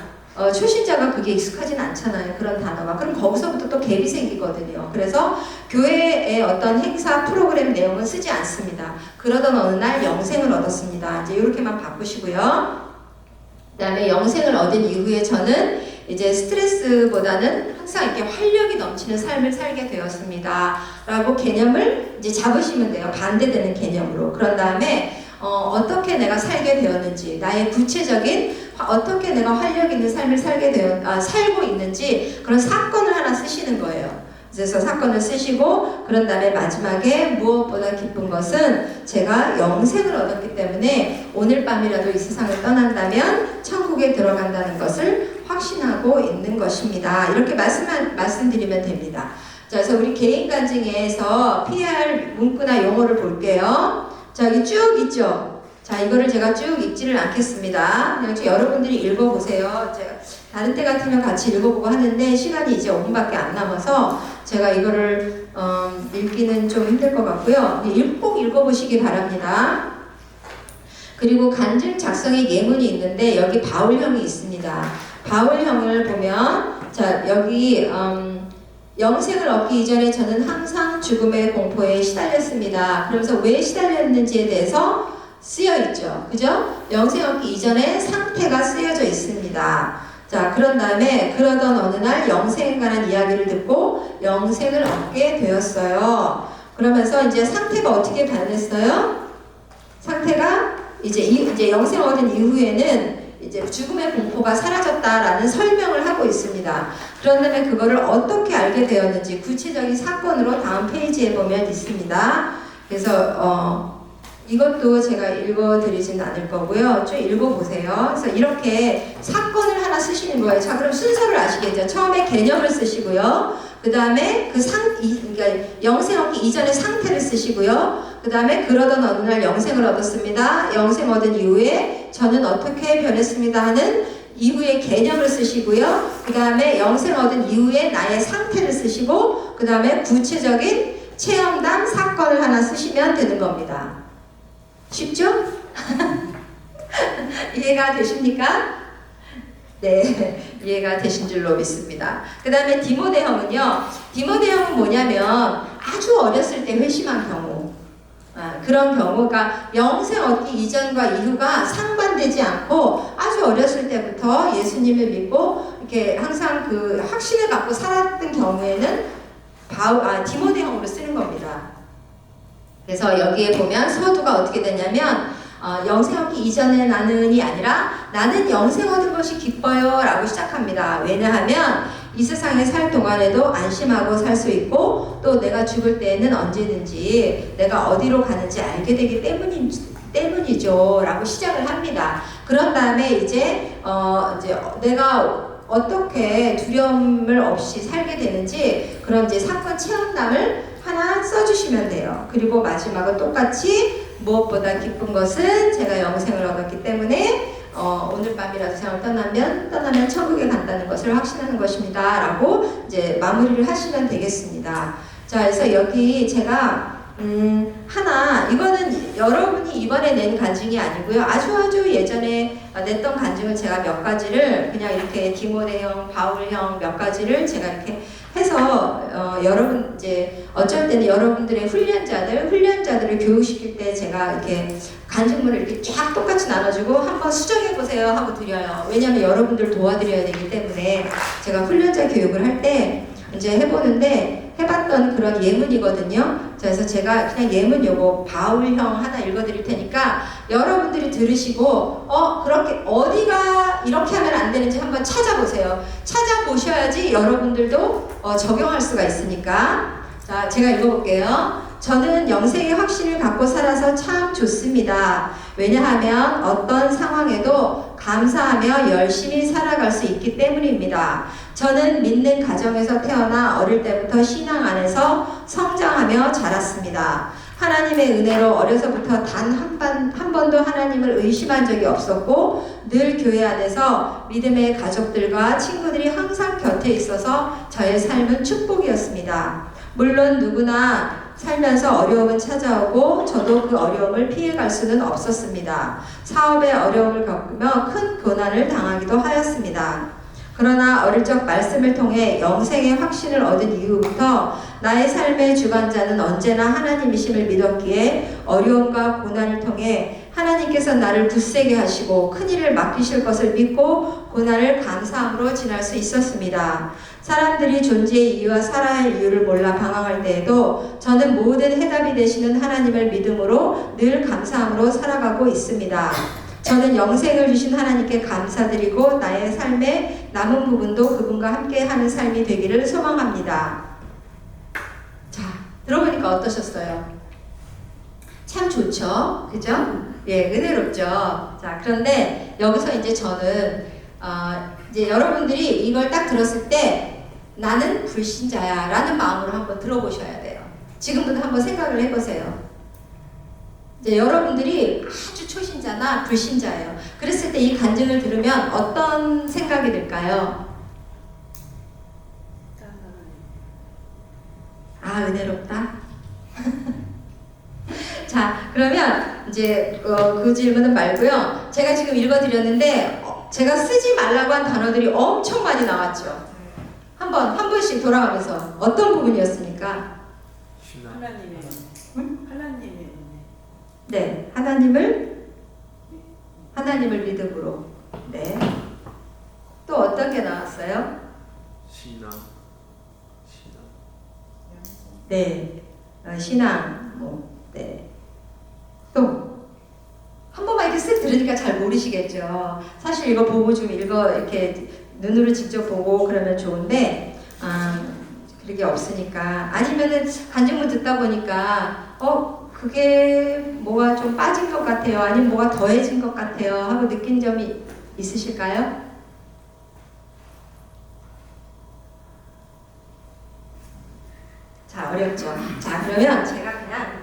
초신자가 그게 익숙하진 않잖아요. 그런 단어가. 그럼 거기서부터 또 갭이 생기거든요. 그래서 교회의 어떤 행사 프로그램 내용은 쓰지 않습니다. 그러던 어느 날 영생을 얻었습니다. 이제 이렇게만 바꾸시고요. 그 다음에 영생을 얻은 이후에 저는 이제 스트레스보다는 항상 이렇게 활력이 넘치는 삶을 살게 되었습니다. 라고 개념을 이제 잡으시면 돼요. 반대되는 개념으로. 그런 다음에 어떻게 내가 살게 되었는지, 나의 구체적인 어떻게 내가 활력 있는 삶을 살고 있는지 그런 사건을 하나 쓰시는 거예요. 그래서 사건을 쓰시고 그런 다음에 마지막에 무엇보다 기쁜 것은 제가 영생을 얻었기 때문에 오늘 밤이라도 이 세상을 떠난다면 천국에 들어간다는 것을 확신하고 있는 것입니다. 이렇게 말씀드리면 됩니다. 자, 그래서 우리 개인 간증에서 PR 문구나 용어를 볼게요. 자, 여기 쭉 있죠. 자, 이거를 제가 쭉 읽지를 않겠습니다. 그냥 여러분들이 읽어보세요. 제가 다른 때 같으면 같이 읽어보고 하는데 시간이 이제 5분밖에 안 남아서 제가 이거를 읽기는 좀 힘들 것 같고요. 꼭 읽어보시기 바랍니다. 그리고 간증 작성의 예문이 있는데 여기 바울형이 있습니다. 바울형을 보면 자, 여기 영생을 얻기 이전에 저는 항상 죽음의 공포에 시달렸습니다. 그러면서 왜 시달렸는지에 대해서 쓰여있죠. 그죠? 영생 얻기 이전에 상태가 쓰여져 있습니다. 자, 그런 다음에 그러던 어느 날 영생에 관한 이야기를 듣고 영생을 얻게 되었어요. 그러면서 이제 상태가 어떻게 변했어요? 상태가 이제 영생 얻은 이후에는 이제 죽음의 공포가 사라졌다라는 설명을 하고 있습니다. 그런 다음에 그거를 어떻게 알게 되었는지 구체적인 사건으로 다음 페이지에 보면 있습니다. 그래서 이것도 제가 읽어드리진 않을 거고요. 좀 읽어보세요. 그래서 이렇게 사건을 하나 쓰시는 거예요. 자, 그럼 순서를 아시겠죠? 처음에 개념을 쓰시고요. 그 다음에 그러니까 영생 얻기 이전의 상태를 쓰시고요. 그 다음에 그러던 어느 날 영생을 얻었습니다. 영생 얻은 이후에 저는 어떻게 변했습니다 하는 이후의 개념을 쓰시고요. 그 다음에 영생 얻은 이후에 나의 상태를 쓰시고 그 다음에 구체적인 체험담 사건을 하나 쓰시면 되는 겁니다. 쉽죠? 이해가 되십니까? 네, 이해가 되신 줄로 믿습니다. 그 다음에 디모데형은요. 디모데형은 뭐냐면 아주 어렸을 때 회심한 경우, 그런 경우가 영생 얻기 이전과 이후가 상반되지 않고 아주 어렸을 때부터 예수님을 믿고 이렇게 항상 그 확신을 갖고 살았던 경우에는 디모데형으로 쓰는 겁니다. 그래서 여기에 보면 서두가 어떻게 되냐면 영생 얻기 이전에 나는이 아니라 나는 영생 얻은 것이 기뻐요 라고 시작합니다. 왜냐하면 이 세상에 살 동안에도 안심하고 살 수 있고 또 내가 죽을 때에는 언제든지 내가 어디로 가는지 알게 되기 때문이죠 라고 시작을 합니다. 그런 다음에 이제 내가 어떻게 두려움을 없이 살게 되는지 그런 이제 사건 체험담을 하나 써주시면 돼요. 그리고 마지막은 똑같이 무엇보다 기쁜 것은 제가 영생을 얻었기 때문에 오늘 밤이라도 세상을 떠나면 천국에 간다는 것을 확신하는 것입니다. 라고 이제 마무리를 하시면 되겠습니다. 자, 그래서 여기 제가 이거는 여러분이 이번에 낸 간증이 아니고요. 아주 예전에 냈던 간증을 제가 몇 가지를 그냥 이렇게 디모데형, 바울형 몇 가지를 제가 이렇게 해서 여러분 이제 어쩔 때는 여러분들의 훈련자들을 교육시킬 때 제가 이렇게 간증문을 이렇게 쫙 똑같이 나눠주고 한번 수정해 보세요 하고 드려요. 왜냐하면 여러분들 도와드려야 되기 때문에 제가 훈련자 교육을 할 때 이제 해봤던 그런 예문이거든요. 그래서 제가 그냥 예문 요거 바울형 하나 읽어드릴 테니까 여러분들이 들으시고 그렇게 어디가 이렇게 하면 안 되는지 한번 찾아보세요. 찾아보셔야지 여러분들도 적용할 수가 있으니까. 자, 제가 읽어볼게요. 저는 영생의 확신을 갖고 살아서 참 좋습니다. 왜냐하면 어떤 상황에도 감사하며 열심히 살아갈 수 있기 때문입니다. 저는 믿는 가정에서 태어나 어릴 때부터 신앙 안에서 성장하며 자랐습니다. 하나님의 은혜로 어려서부터 단 한 번도 하나님을 의심한 적이 없었고 늘 교회 안에서 믿음의 가족들과 친구들이 항상 곁에 있어서 저의 삶은 축복이었습니다. 물론 누구나 살면서 어려움은 찾아오고 저도 그 어려움을 피해갈 수는 없었습니다. 사업에 어려움을 겪으며 큰 고난을 당하기도 하였습니다. 그러나 어릴 적 말씀을 통해 영생의 확신을 얻은 이후부터 나의 삶의 주관자는 언제나 하나님이심을 믿었기에 어려움과 고난을 통해 하나님께서 나를 굳세게 하시고 큰일을 맡기실 것을 믿고 고난을 감사함으로 지날 수 있었습니다. 사람들이 존재의 이유와 살아야 할 이유를 몰라 방황할 때에도 저는 모든 해답이 되시는 하나님을 믿음으로 늘 감사함으로 살아가고 있습니다. 저는 영생을 주신 하나님께 감사드리고 나의 삶의 남은 부분도 그분과 함께 하는 삶이 되기를 소망합니다. 자, 들어보니까 어떠셨어요? 참 좋죠? 그죠? 예, 은혜롭죠? 자, 그런데 여기서 이제 저는 이제 여러분들이 이걸 딱 들었을 때 나는 불신자야 라는 마음으로 한번 들어보셔야 돼요. 지금부터 한번 생각을 해보세요. 이제 여러분들이 아주 초신자나 불신자예요. 그랬을 때 이 간증을 들으면 어떤 생각이 들까요? 아, 은혜롭다? 자, 그러면 이제 그 질문은 말고요. 제가 지금 읽어드렸는데 제가 쓰지 말라고 한 단어들이 엄청 많이 나왔죠. 한 분씩 돌아가면서 어떤 부분이었습니까? 하나님의 하나님의 네, 하나님을 믿음으로. 네. 또 어떤 게 나왔어요? 신앙. 네, 신앙. 네. 또 한 번만 이렇게 쓱 들으니까 잘 모르시겠죠. 사실 이거 보고 좀 이렇게 눈으로 직접 보고 그러면 좋은데 그게 없으니까 아니면은 간증문 듣다 보니까 그게 뭐가 좀 빠진 것 같아요. 아니면 뭐가 더해진 것 같아요. 하고 느낀 점이 있으실까요? 자, 어렵죠. 자, 그러면 제가 그냥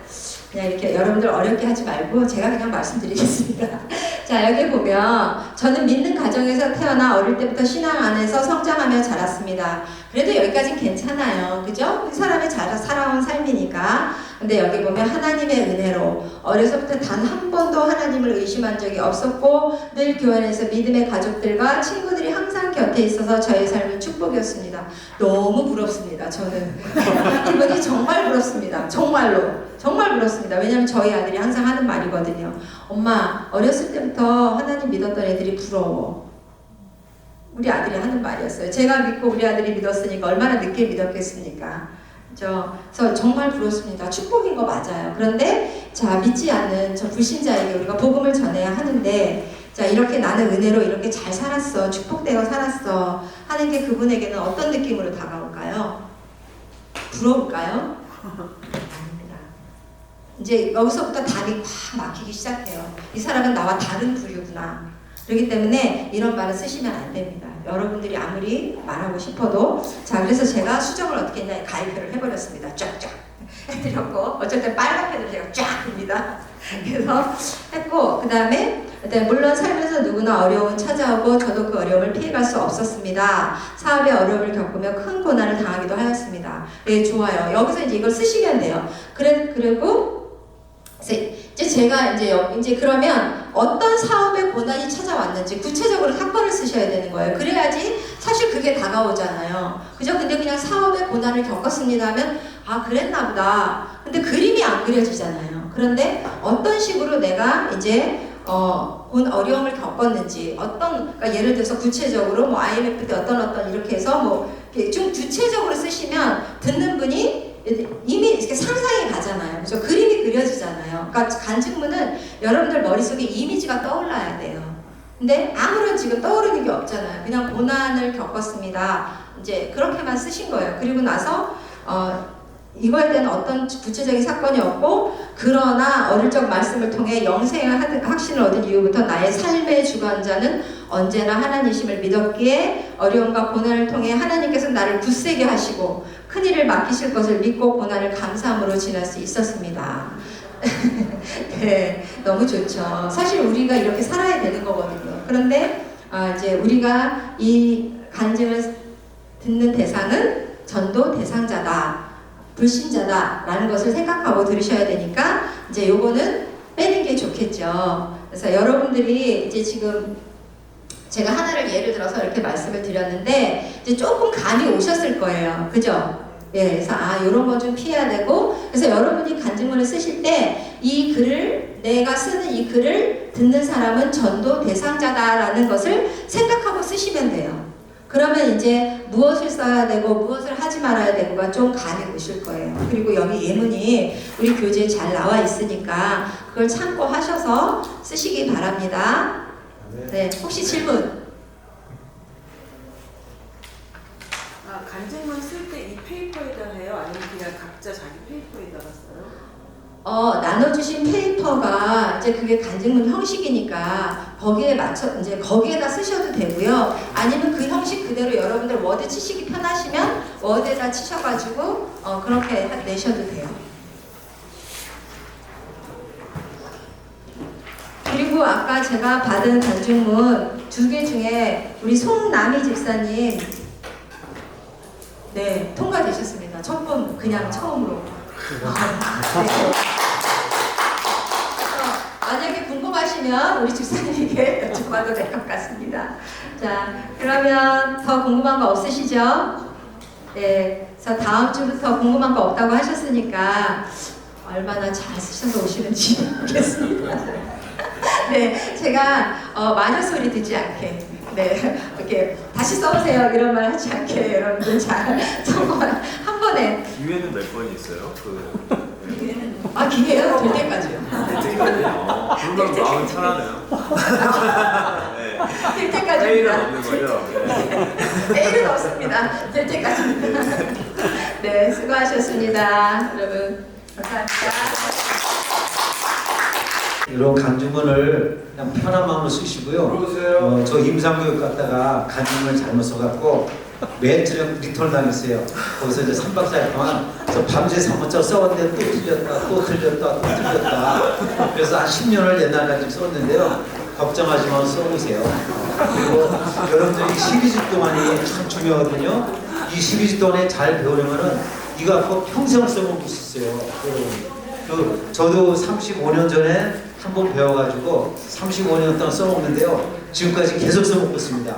이렇게 여러분들 어렵게 하지 말고 제가 그냥 말씀드리겠습니다. 자, 여기 보면 저는 믿는 가정에서 태어나 어릴 때부터 신앙 안에서 성장하며 자랐습니다. 그래도 여기까지는 괜찮아요. 그죠? 그 사람이 살아온 삶이니까. 근데 여기 보면 하나님의 은혜로 어려서부터 단 한 번도 하나님을 의심한 적이 없었고 늘 교회 안에서 믿음의 가족들과 친구들이 항상 곁에 있어서 저의 삶은 축복이었습니다. 너무 부럽습니다. 저는 이분이 정말 부럽습니다. 정말로 정말 부럽습니다. 왜냐면 저희 아들이 항상 하는 말이거든요. 엄마, 어렸을 때부터 하나님 믿었던 애들이 부러워. 우리 아들이 하는 말이었어요. 제가 믿고 우리 아들이 믿었으니까 얼마나 늦게 믿었겠습니까? 그래서 정말 부럽습니다. 축복인 거 맞아요. 그런데 자, 믿지 않는 저 불신자에게 우리가 복음을 전해야 하는데 자, 이렇게 나는 은혜로 이렇게 잘 살았어, 축복되어 살았어 하는 게 그분에게는 어떤 느낌으로 다가올까요? 부러울까요? 아닙니다. 이제 여기서부터 답이 꽉 막히기 시작해요. 이 사람은 나와 다른 부류구나. 그렇기 때문에 이런 말을 쓰시면 안 됩니다. 여러분들이 아무리 말하고 싶어도. 자, 그래서 제가 수정을 어떻게 했냐, 가위표를 해버렸습니다. 쫙쫙 해드렸고, 어쩔 때 빨갛게도 제가 쫙 합니다. 그래서 했고, 그 다음에 물론 살면서 누구나 어려움은 찾아오고 저도 그 어려움을 피해갈 수 없었습니다. 사업에 어려움을 겪으며 큰 고난을 당하기도 하였습니다. 네, 좋아요. 여기서 이제 이걸 쓰시면 돼요. 그리고 이제 제가 이제 그러면 어떤 사업에 고난이 찾아왔는지 구체적으로 사건을 쓰셔야 되는 거예요. 그래야지 사실 그게 다가오잖아요. 그죠? 근데 그냥 사업에 고난을 겪었습니다 하면 아, 그랬나 보다. 근데 그림이 안 그려지잖아요. 그런데 어떤 식으로 내가 이제 어려움을 겪었는지 그러니까 예를 들어서 구체적으로 뭐 IMF 때 어떤 이렇게 해서 좀 구체적으로 쓰시면 듣는 분이 이미 이렇게 상상이 가잖아요. 그래서 그림이 그려지잖아요. 그러니까 간증문은 여러분들 머릿속에 이미지가 떠올라야 돼요. 근데 아무런 지금 떠오르는 게 없잖아요. 그냥 고난을 겪었습니다. 이제 그렇게만 쓰신 거예요. 그리고 나서 이거에 대한 어떤 구체적인 사건이 없고 그러나 어릴 적 말씀을 통해 영생의 확신을 얻은 이후부터 나의 삶의 주관자는 언제나 하나님이심을 믿었기에 어려움과 고난을 통해 하나님께서 나를 굳세게 하시고 큰일을 맡기실 것을 믿고 고난을 감사함으로 지날 수 있었습니다. 네, 너무 좋죠. 사실 우리가 이렇게 살아야 되는 거거든요. 그런데 이제 우리가 이 간증을 듣는 대상은 전도 대상자다. 불신자다라는 것을 생각하고 들으셔야 되니까 이제 요거는 빼는 게 좋겠죠. 그래서 여러분들이 이제 지금 제가 하나를 예를 들어서 이렇게 말씀을 드렸는데 이제 조금 감이 오셨을 거예요. 그죠? 예, 그래서 이런 거 좀 피해야 되고, 그래서 여러분이 간증문을 쓰실 때 이 글을, 내가 쓰는 이 글을 듣는 사람은 전도 대상자다라는 것을 생각하고 쓰시면 돼요. 그러면 이제 무엇을 써야 되고 무엇을 하지 말아야 되고가 좀 감이 오실 거예요. 그리고 여기 예문이 우리 교재에 잘 나와 있으니까 그걸 참고하셔서 쓰시기 바랍니다. 네, 혹시 질문? 간증문 쓸 때 이 페이퍼에다 해요? 아니면 그냥 각자 자기 페이퍼에다가 써요? 나눠주신 페이퍼가 이제 그게 간증문 형식이니까 거기에 맞춰 이제 거기에다 쓰셔도 되고요. 아니면 그 형식 그대로 여러분들 워드 치시기 편하시면 워드에다 치셔가지고 그렇게 내셔도 돼요. 그리고 아까 제가 받은 간증문 2개 중에 우리 송남희 집사님 네 통과되셨습니다. 첫 번 그냥 처음으로. 네. 만약에 궁금하시면 우리 집사님에게 여쭤봐도 될 것 같습니다. 자, 그러면 더 궁금한 거 없으시죠? 네, 그래서 다음 주부터 궁금한 거 없다고 하셨으니까 얼마나 잘 쓰셔서 오시는지 모르겠습니다. 네, 제가 마녀 소리 듣지 않게, 네, 이렇게 다시 써보세요 이런 말 하지 않게 여러분들 잘 한 번에. 기회는 몇 번 있어요? 기회요? 될 때까지요. 그러면 마음이 편하네요. 될 때까지입니다. 없는 거죠? 내일은 없습니다. 될 때까지입니다. 네, 수고하셨습니다. 여러분, 감사합니다. 이런 간증문을 그냥 편한 마음으로 쓰시고요. 저 임상교육 갔다가 간증문을 잘못 써갖고 매일 저녁 리턴을 당했어요. 거기서 이제 3박 4일 동안 밤새 사무쳐 써왔는데 또 틀렸다, 또 틀렸다, 또 틀렸다. 그래서 한 10년을 옛날까지 썼는데요. 걱정하지 마시고 써보세요. 그리고 여러분들이 12주 동안이 참 중요하거든요. 이 12주 동안에 잘 배우려면은 이거 갖고 평생을 써먹을 수 있어요. 여러분. 저도 35년 전에 한 번 배워가지고 35년 동안 써먹는데요. 지금까지 계속 써먹고 있습니다.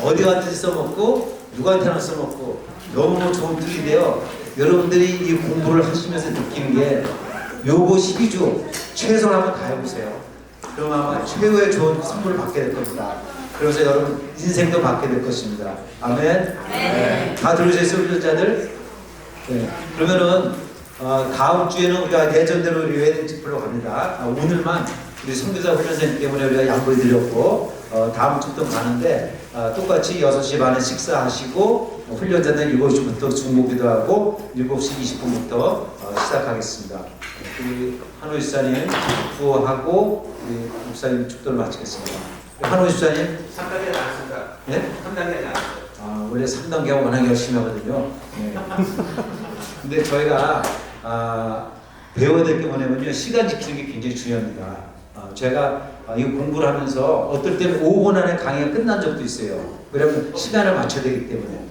어디 갔든지 써먹고 누구한테나 써먹고 너무 좋은 툴인데요. 여러분들이 이 공부를 하시면서 느끼는 게 요거 12주 최선을 한번 다해보세요. 그럼 아마 최고의 좋은 선물을 받게 될 겁니다. 그래서 여러분 인생도 받게 될 것입니다. 아멘. 네. 다 들으셨어요, 훈련자들? 네. 그러면은 다음 주에는 우리가 예전대로 우리 웨딩 집회로 갑니다. 오늘만 우리 선교사 훈련생 때문에 우리가 양보해 드렸고 다음 주부터 가는데 똑같이 6시 반에 식사하시고 훈련자는 7시부터 중보기도 하고 7시 20분부터 시작하겠습니다. 우리 한호 집사님 구호하고 우리 목사님 축도를 마치겠습니다. 한호 집사님 3단계 나왔습니다. 네? 3단계 나왔어요. 원래 3단계가 워낙 열심히 하거든요. 네. 근데 저희가 배워야 될 게 뭐냐면요, 시간 지키는 게 굉장히 중요합니다. 제가 이 공부를 하면서 어떨 때는 5분 안에 강의가 끝난 적도 있어요. 왜냐면 시간을 맞춰야 되기 때문에.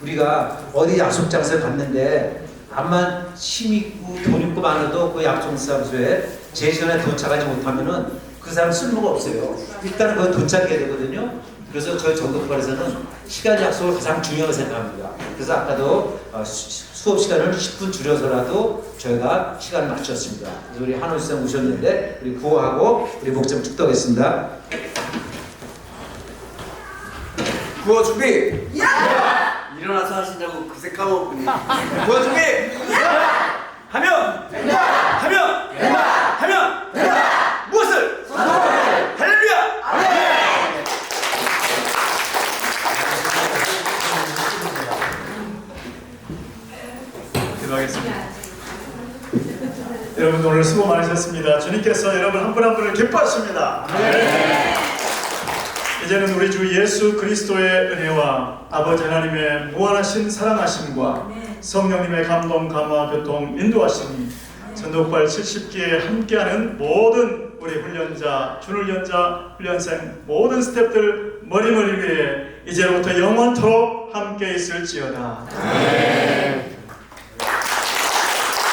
우리가 어디 약속 장소에 갔는데 암만 힘 있고 돈 있고 많아도 그 약속 장소에 제 시간에 도착하지 못하면은 그 사람 쓸모가 없어요. 일단은 거기 도착해야 되거든요. 그래서 저희 전도부에서는 시간 약속을 가장 중요하게 생각합니다. 그래서 아까도 수업 시간을 10분 줄여서라도 저희가 시간을 맞췄습니다. 그래서 우리 한호 씨장 오셨는데 우리 구호하고 우리 목장 축도하겠습니다. 구호 준비! 야! 일어나서 하시냐고 그새 까먹었군요. 구호 준비! 야! 하면! 된다! 하면! 된다! 하면! 된다! 무엇을? 할렐루야! 아멘! 기도하겠습니다. 여러분 오늘 수고 많으셨습니다. 주님께서 여러분 한 분 한 분을 기뻐하십니다. 이제는 우리 주 예수 그리스도의 은혜와 아버지 하나님의 무한하신 사랑하심과 성령님의 감동, 감화, 교통, 인도하심이 전도발 70기에 함께하는 모든 우리 훈련자, 준훈련자, 훈련생 모든 스태프들 머리머리 위에 이제부터 영원토록 함께 있을지어다.